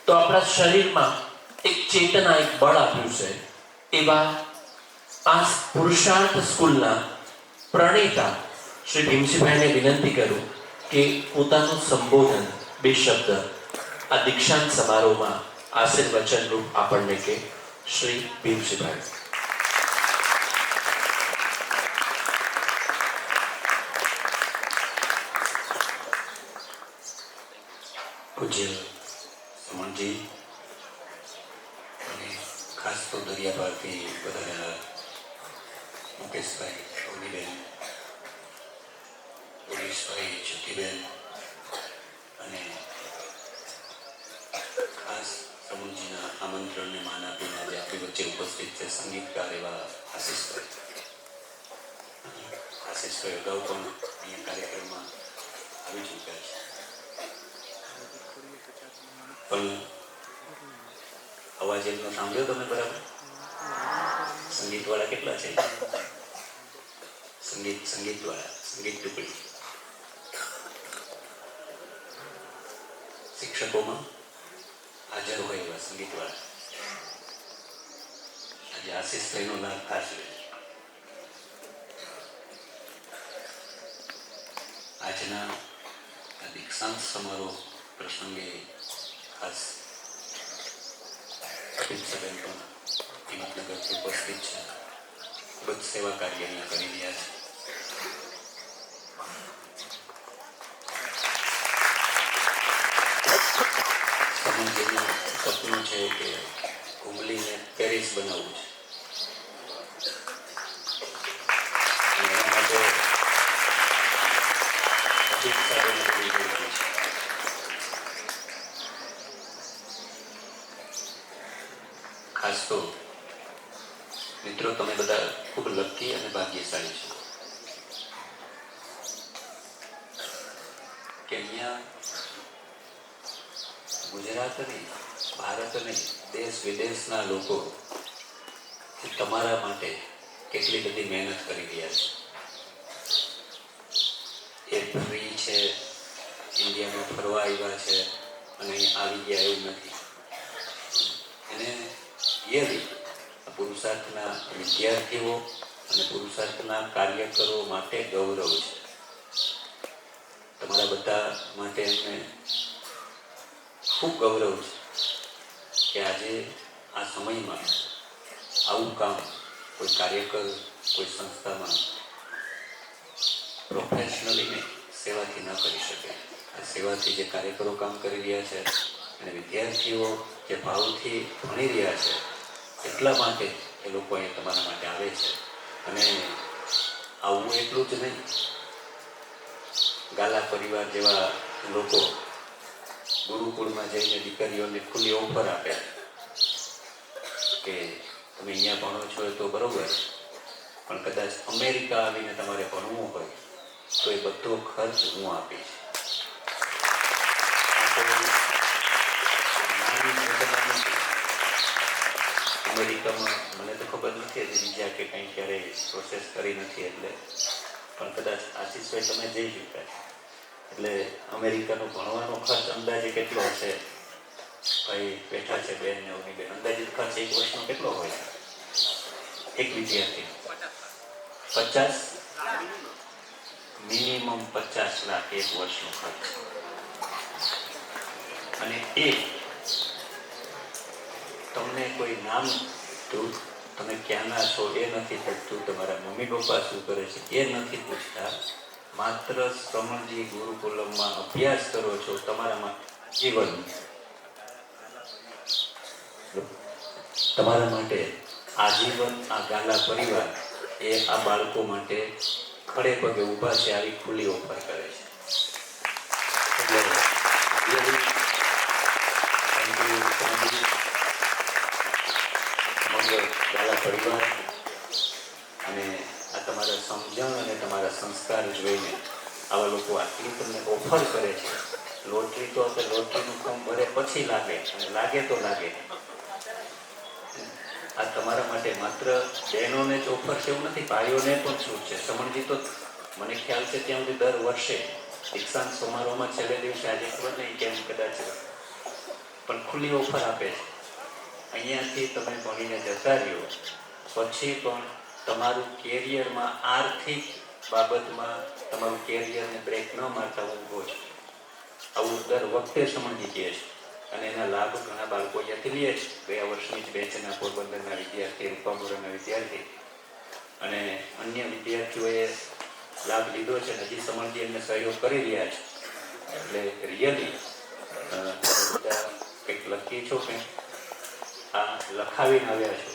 Speaker 3: તો આપણા શરીરમાં એક ચેતના, એક બળ આપ્યું છે. એવા આ પુરુષાર્થ સ્કૂલના પ્રણેતા શ્રી ભીમસિંહભાઈને વિનંતી કરું કે પોતાનું સંબોધન 2 શબ્દ આ દીક્ષાંત સમારોહમાં આશીર્વચન રૂપ આપણને કે શ્રી ભીમસિંહભાઈ.
Speaker 8: પૂજ્ય સુમનજી અને ખાસ તો દરિયાપારથી વધારેલા મુકેશભાઈ, ઓલીબેન, યોગેશભાઈ, જ્યોતિબેન અને ખાસ સમુજીના આમંત્રણને માન આપીને આજે આપણી વચ્ચે ઉપસ્થિત છે સંગીતકાર એવા આશીષભાઈ. આશીષભાઈ અગાઉ પણ અહીંયા કાર્યક્રમમાં આવી ચૂક્યા છે, પણ અવાજ એમનો સાંભળ્યો તમે બરાબર? સંગીતવાળા કેટલા છે? સંગીતવાળા, સંગીત ટુકડી. શિક્ષકોમાં હાજર હોય એવા સંગીતવાળા આજે આશીષભાઈનો લાભ ખાસ લે. આજના આ દીક્ષાંત સમારોહ પ્રસંગે ખાસ અભિષેકબેન પણ હિંમતનગરથી ઉપસ્થિત છે. ખૂબ જ સેવા કાર્ય અહીંયા કરી રહ્યા છે. સમુદ્રનું સપનું છે કે કુંબલીને પેરિસ બનાવવું છે. એના માટે અભિષેકબેન કરી રહ્યા છે. ખાસ તો મિત્રો તમે બધા ખૂબ લકી અને ભાગ્યશાળી છો કે અહીંયા ગુજરાત નહીં, ભારત નહીં, દેશ વિદેશના લોકો તમારા માટે કેટલી બધી મહેનત કરી રહ્યા છે. એ ફ્રી છે, ઇન્ડિયામાં ફરવા આવ્યા છે અને અહીં આવી ગયા એવું નથી. એને પુરુષાર્થના વિદ્યાર્થીઓ અને પુરુષાર્થના કાર્યકરો માટે ગૌરવ છે. તમારા બધા માટે એમને ખૂબ ગૌરવ છે કે આજે આ સમયમાં આવું કામ કોઈ કાર્યકર કોઈ સંસ્થામાં પ્રોફેશનલી નહીં, સેવાથી ન કરી શકે. આ સેવાથી જે કાર્યકરો કામ કરી રહ્યા છે અને વિદ્યાર્થીઓ જે ભાવથી ભણી રહ્યા છે એટલા માટે એ લોકો અહીંયા તમારા માટે આવે છે. અને આવું એટલું જ નહીં, ગાલા પરિવાર જેવા લોકો ગુરુકુળમાં જઈને દીકરીઓને ખુલ્લી ઓફર આપે કે તમે અહીંયા ભણો છો એ તો બરોબર, પણ કદાચ અમેરિકા આવીને તમારે ભણવું હોય તો એ બધો ખર્ચ હું આપીશ. અમેરિકામાં મને તો ખબર નથી હજી બીજા કે કંઈ ક્યારેય પ્રોસેસ કરી નથી, એટલે પણ કદાચ આશીષભાઈ તમે જઈ ચૂક્યા એટલે અમેરિકાનો ભણવાનો ખર્ચ અંદાજે કેટલો હશે? ભાઈ બેઠા છે બેન ને ઓની બેન, અંદાજિત ખર્ચ એક વર્ષનો કેટલો હોય એક વિદ્યાર્થી? 50, મિનિમમ 50 લાખ એક વર્ષનો ખર્ચ. અને એ તમને કોઈ નામ તમે ક્યાંના છો એ નથી પૂછતું, તમારા મમ્મી પપ્પા શું કરે છે એ નથી પૂછતા. માત્ર શ્રમણજી ગુરુકુલમમાં અભ્યાસ કરો છો, તમારામાં જીવન, તમારા માટે આજીવન આ ગાલા પરિવાર એ આ બાળકો માટે ખડે પગે ઊભા છે, આવી ખુલ્લી ઓફર કરે છે. એટલે આવા લોકો આટલી તમને ઓફર કરે છે. લોટરી તો આપણે લોટરીનું ફોર્મ ભરે પછી લાગે, અને લાગે તો લાગે. આ તમારા માટે માત્ર બહેનોને જ ઓફર છે એવું નથી, ભાઈઓને પણ છૂટ છે. સમણજી તો મને ખ્યાલ છે ત્યાં સુધી દર વર્ષે દીક્ષાંત સમારોહમાં છેલ્લે દિવસે, આજે ખબર નહીં કેમ, કદાચ પણ ખુલ્લી ઓફર આપે છે. અહીંયાથી તમે ભણીને જતા રહ્યો પછી પણ તમારું કેરિયરમાં આર્થિક બાબતમાં તમારું કેરિયરને બ્રેક ન મારતા ઊભો છે. આવું દર વખતે સમજી કહે છે, અને એના લાભ ઘણા બાળકો અહીંયાથી લે છે. ગયા વર્ષની જ બેચના પોરબંદરના વિદ્યાર્થી, રૂપાપુરાના વિદ્યાર્થી અને અન્ય વિદ્યાર્થીઓએ લાભ લીધો છે. હજી સમજી એમને સહયોગ કરી રહ્યા છે. એટલે રિયલી બધા કંઈક લખી છો, કંઈક આ લખાવીને આવ્યા છો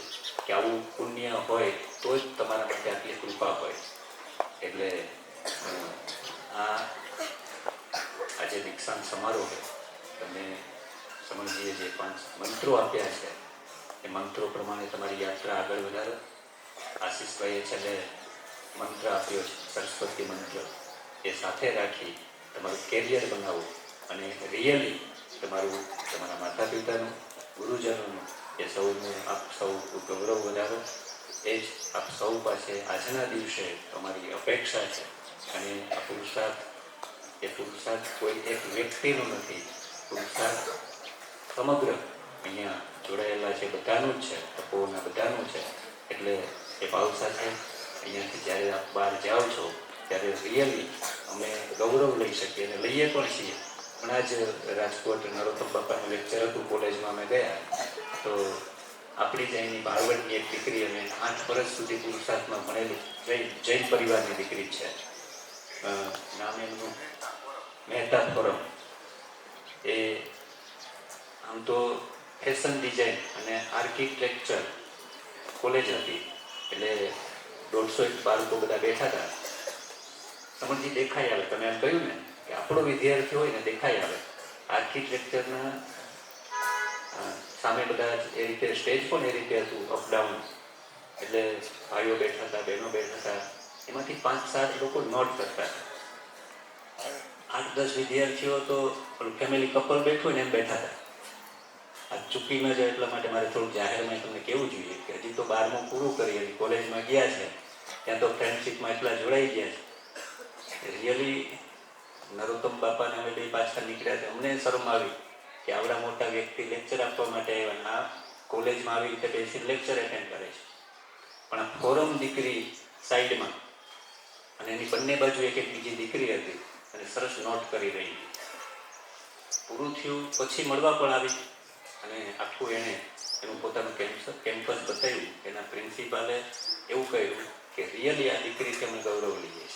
Speaker 8: કે આવું પુણ્ય હોય તો જ તમારા માટે આટલી કૃપા હોય. એટલે આજે દીક્ષાંત સમારોહ તમે સમજીએ જે 5 મંત્રો આપ્યા છે એ મંત્રો પ્રમાણે તમારી યાત્રા આગળ વધારો. આશીષભાઈએ છેલ્લે મંત્ર આપ્યો છે, સરસ્વતી મંત્ર, એ સાથે રાખી તમારું કેરિયર બનાવો અને રિયલી તમારા માતા પિતાનું, ગુરુજનોનું એ સૌનું આપ સૌ ગૌરવ વધારો. એ જ આપ સૌ પાસે આજના દિવસે તમારી અપેક્ષા છે. અને આ પુરુષાર્થ કોઈ એક વ્યક્તિનો નથી, પુરુષાર્થ સમગ્ર અહીંયા જોડાયેલા છે બધાનું જ છે, તપોના બધાનું છે. એટલે એ ભાવ સાથે અહીંયાથી જ્યારે આપ બહાર જાઓ છો ત્યારે રિયલી અમે ગૌરવ લઈ શકીએ અને લઈએ પણ છીએ. હમણાં જ રાજકોટ નરોત્તમ બાપાનું લેક્ચર હતું, કોલેજમાં અમે ગયા તો આપણી જ અહીંની બાળવડની એક દીકરી, અને 8 વર્ષ સુધી પુરુષાર્થમાં ભણેલી જૈન પરિવારની દીકરી છે. નામ એમનું મહેતા ફોરમ. એ આમ તો ફેશન ડિઝાઇન અને આર્કિટેક્ચર કોલેજ હતી, એટલે 150 બાળકો બધા બેઠા હતા. સમજી દેખાઈ આવે, તમે એમ કહ્યું ને કે આપણો વિદ્યાર્થી હોય ને દેખાઈ આવે. આર્કિટેક્ચરના સામે બધા એ રીતે સ્ટેજ પણ એ રીતે હતું, અપડાઉન. એટલે ભાઈઓ બેઠા હતા, બહેનો બેઠા હતા, એમાંથી 5-7 લોકો નોટ કરતા હતા. 8-10 વિદ્યાર્થીઓ તો ફેમિલી કપલ બેઠું ને એમ બેઠા હતા. આ ચૂકી ન જાય એટલા માટે મારે થોડું જાહેરમાં તમને કહેવું જોઈએ કે હજી તો 12મું પૂરું કરી અને કોલેજમાં ગયા છે, ત્યાં તો ફ્રેન્ડશીપમાં એટલા જોડાઈ ગયા છે. રિયલી નરોત્તમ બાપાને અમે બે પાછા નીકળ્યા છે. અમને શરમ આવી કે આવડા મોટા વ્યક્તિ લેક્ચર આપવા માટે આવ્યા, આ કોલેજમાં આવી રીતે બેસીને લેક્ચર એટેન્ડ કરે છે. પણ આ ફોરમ દીકરી સાઈડમાં અને એની બંને બાજુ એક બીજી દીકરી હતી અને સરસ નોટ કરી રહી. પૂરું થયું પછી મળવા પણ આવી અને આખું એનું પોતાનું કેમ્પસ બતાવ્યું. એના પ્રિન્સિપાલે એવું કહ્યું કે રિયલી આ દીકરીથી અમે ગૌરવ લઈએ છીએ.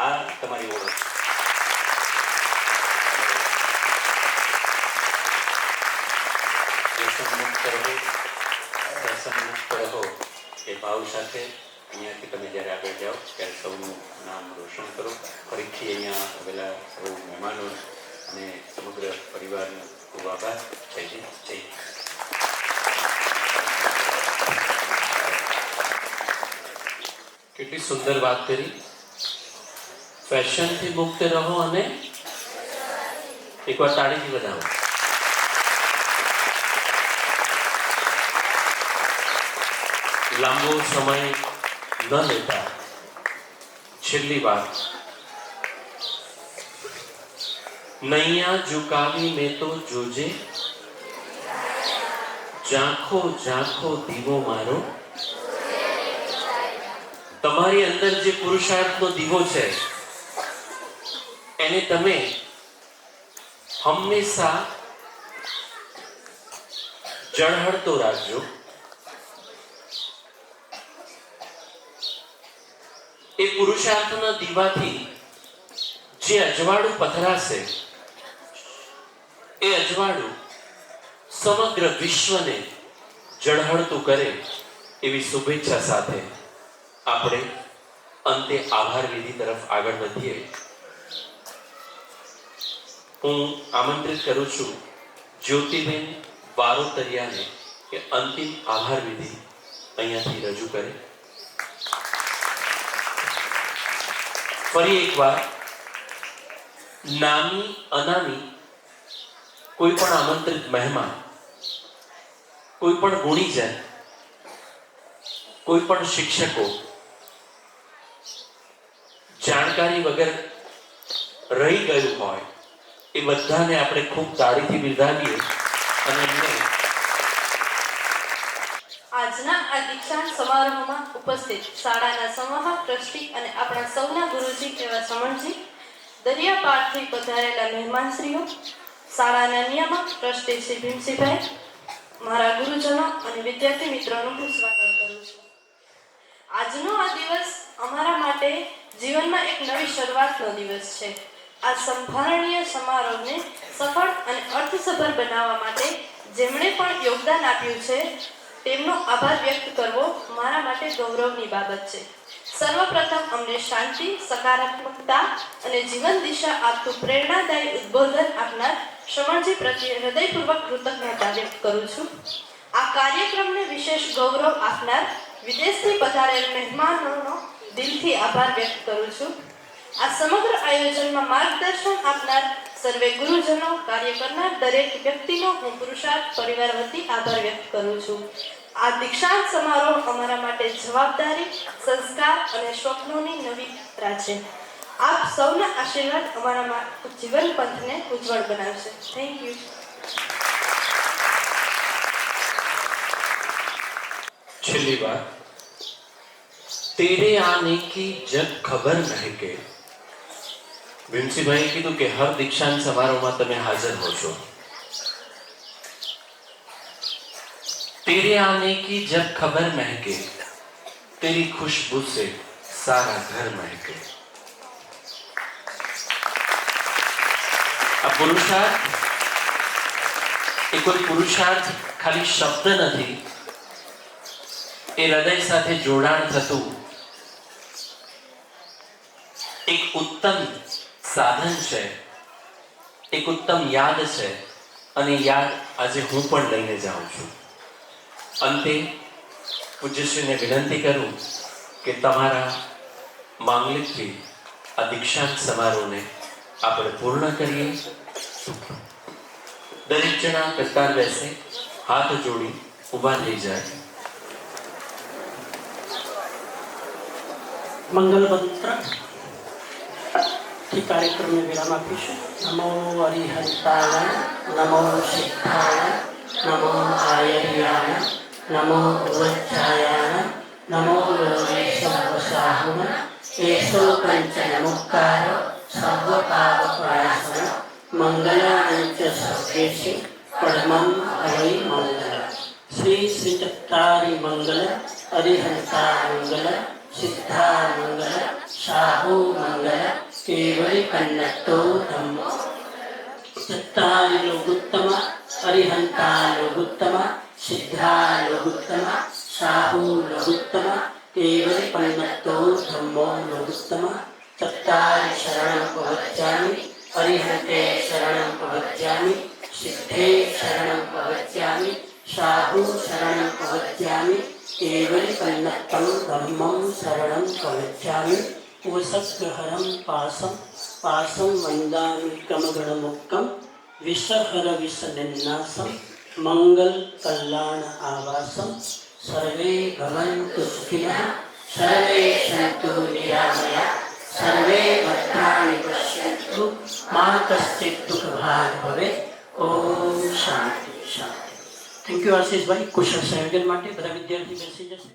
Speaker 8: આ તમારી ઓળખ. વ્યસનમુક્ત રહો એ ભાવ સાથે અહીંયાથી તમે જ્યારે આગળ જાઓ ત્યારે સૌનું નામ રોશન કરો. ફરીથી અહીંયા આવેલા સૌ મહેમાનો અને સમગ્ર પરિવારનો ખૂબ આભાર. જય હિન્દ, જય હિન્દ.
Speaker 3: કેટલી સુંદર વાત કરી. ફેશનથી મુક્ત રહો અને એકવાર તાળીથી વધાવો. લાંબો સમય ન લેતા છેલ્લી વાત. નૈયા ઝુકાવી મેં તો જોજે, ઝાંખો ઝાંખો દીવો મારો. તમારી અંદર જે પુરુષાર્થનો દીવો છે એને તમે હંમેશા ઝળહળતો રાખજો. એ પુરુષાર્થના દીવાથી જે અજવાળું પથરાશે એ અજવાળું સમગ્ર વિશ્વને ઝળહળતું કરે એવી શુભેચ્છા સાથે આપણે અંતે આભાર વિધિ તરફ આગળ વધીએ. હું આમંત્રિત કરું છું જ્યોતિબેન વારોતરિયાને કે અંતિમ આભાર વિધિ અહીંયાથી રજૂ કરે. ફરી એકવાર નામી અનામી કોઈ પણ આમંત્રિત મહેમાન, કોઈ પણ ગુણીજન, કોઈ પણ શિક્ષકો જાણકારી વગર રહી ગયું હોય એ બધાને આપણે ખૂબ તાળીથી બિરદાવીએ અને એમને
Speaker 9: આજના આ દીક્ષાંત સમારોહમાં ઉપસ્થિત શાળાના સંવાહક ટ્રસ્ટી અને આપણા સૌના ગુરુજી એવા સમણજી, દરિયાપારથી પધારેલા મહેમાનશ્રીઓ, શાળાના નિયામક ટ્રસ્ટી શ્રી ભીમસિંહભાઈ, મારા ગુરુજનો અને વિદ્યાર્થી મિત્રોનું હું સ્વાગત કરું છું. આજનો આ દિવસ અમારા માટે જીવનમાં એક નવી શરૂઆતનો દિવસ છે. આ સંભારણીય સમારોહને સફળ અને અર્થસભર બનાવવા માટે જેમણે પણ યોગદાન આપ્યું છે તેમનો આભાર વ્યક્ત કરવો મારા માટે ગૌરવની બાબત છે. સર્વપ્રથમ અમને શાંતિ, સકારાત્મકતા અને જીવન દિશા આપતું પ્રેરણાદાયી ઉદ્બોધન આપનાર શ્રમણજી પ્રત્યે હૃદયપૂર્વક કૃતજ્ઞતા વ્યક્ત કરું છું. આ કાર્યક્રમને વિશેષ ગૌરવ આપનાર વિદેશથી પધારેલ મહેમાનોનો દિલથી આભાર વ્યક્ત કરું છું. આ સમગ્ર આયોજનમાં માર્ગદર્શન આપનાર સર્વે ગુરુજનો, કાર્ય કરનાર દરેક વ્યક્તિનો હું પુરુષાર્થ પરિવાર વતી આભાર વ્યક્ત કરું છું. આ દીક્ષાંત સમારોહ અમારા માટે જવાબદારી, સંસ્કાર અને સ્વપ્નોની નવી યાત્રા છે. આપ સૌના આશીર્વાદ અમારા જીવન પંથને ઉજ્જવળ બનાવશે. Thank you.
Speaker 3: છેલ્લી વાર, તેરે આને કી જબ ખબર મહેકે. ભીમસિંહભાઈએ કીધું કે હર દીક્ષાંત સમારોહમાં તમે હાજર હો છો. तेरे आने की जब खबर महके, तेरी खुशबू से सारा घर महके. આ પુરુષાર્થ એ કોઈ પુરુષાર્થ ખાલી શબ્દ નથી, એ હૃદય સાથે જોડાણ થતું એક ઉત્તમ સાધન છે, એક ઉત્તમ યાદ છે. અને યાદ આજે હું પણ લઈને જાઉં છું. અંતે પૂજ્યશ્રીને વિનંતી કરું કે તમારા માંગલિકથી આ દીક્ષાંત સમારોહને આપણે પૂર્ણ કરીએ. દરેક જણા કતાર બેસે, હાથ જોડી ઊભા થઈ જાય.
Speaker 4: મંગલ મંત્ર થી કાર્યક્રમને વિરામ આપીશું. નમો હરિહંતાય, નમો સિદ્ધાય, નમો આયર્યાય, નમો વજ્જાય, નમો સર્વસાહુન, એસો કંચન મુક્કાર સર્વપાપપ્રણાશન, મંગલાની ચ સર્વેષુ પરમં હરિ મંગલ. શ્રી શ્રી ચત્તારી મંગલ, હરિહંતા મંગલ, સિદ્ધા મંગલ, સાહુ મંગલ, કેવલી કન્નતો ધમ્મો. ચત્તારી લોગુત્તમ, હરિહંતા લોગુત્તમ, સિદ્ધા લોગુત્તમ, સાહુ લોગુત્તમ, કેવલી કન્નતો ધમ્મો લોગુત્તમ. ચત્તારી શરણં પ્રવચ્ચામિ, હરિહંતે શરણં પ્રવચ્ચામિ, સિદ્ધે શરણં પ્રવચ્ચામિ, સાહુ શરણં પ્રવચ્ચામિ, કેવલી કન્નतं ધમ્મં શરણં પ્રવચ્ચામિ. વસગ્રહરં પાસં પાસં વંદામિ કમગણમુક્કં, વિષહર વિષનિન્નાસં, મંગલ કલ્યાણ આવાસં. સર્વે ભવन्तુ સુખિનઃ, સર્વે સन्तુ નિરામયા, સર્વે ભદ્રાણિ પશ્યन्तુ, મા કશ્ચિत् દુઃખભાગ્ ભવેत्. ઓમ શાંતિ શાંતિ. Thank you આશીષભાઈ. કુશળ સંયોજન માટે બધા વિદ્યાર્થી બેસી જશે.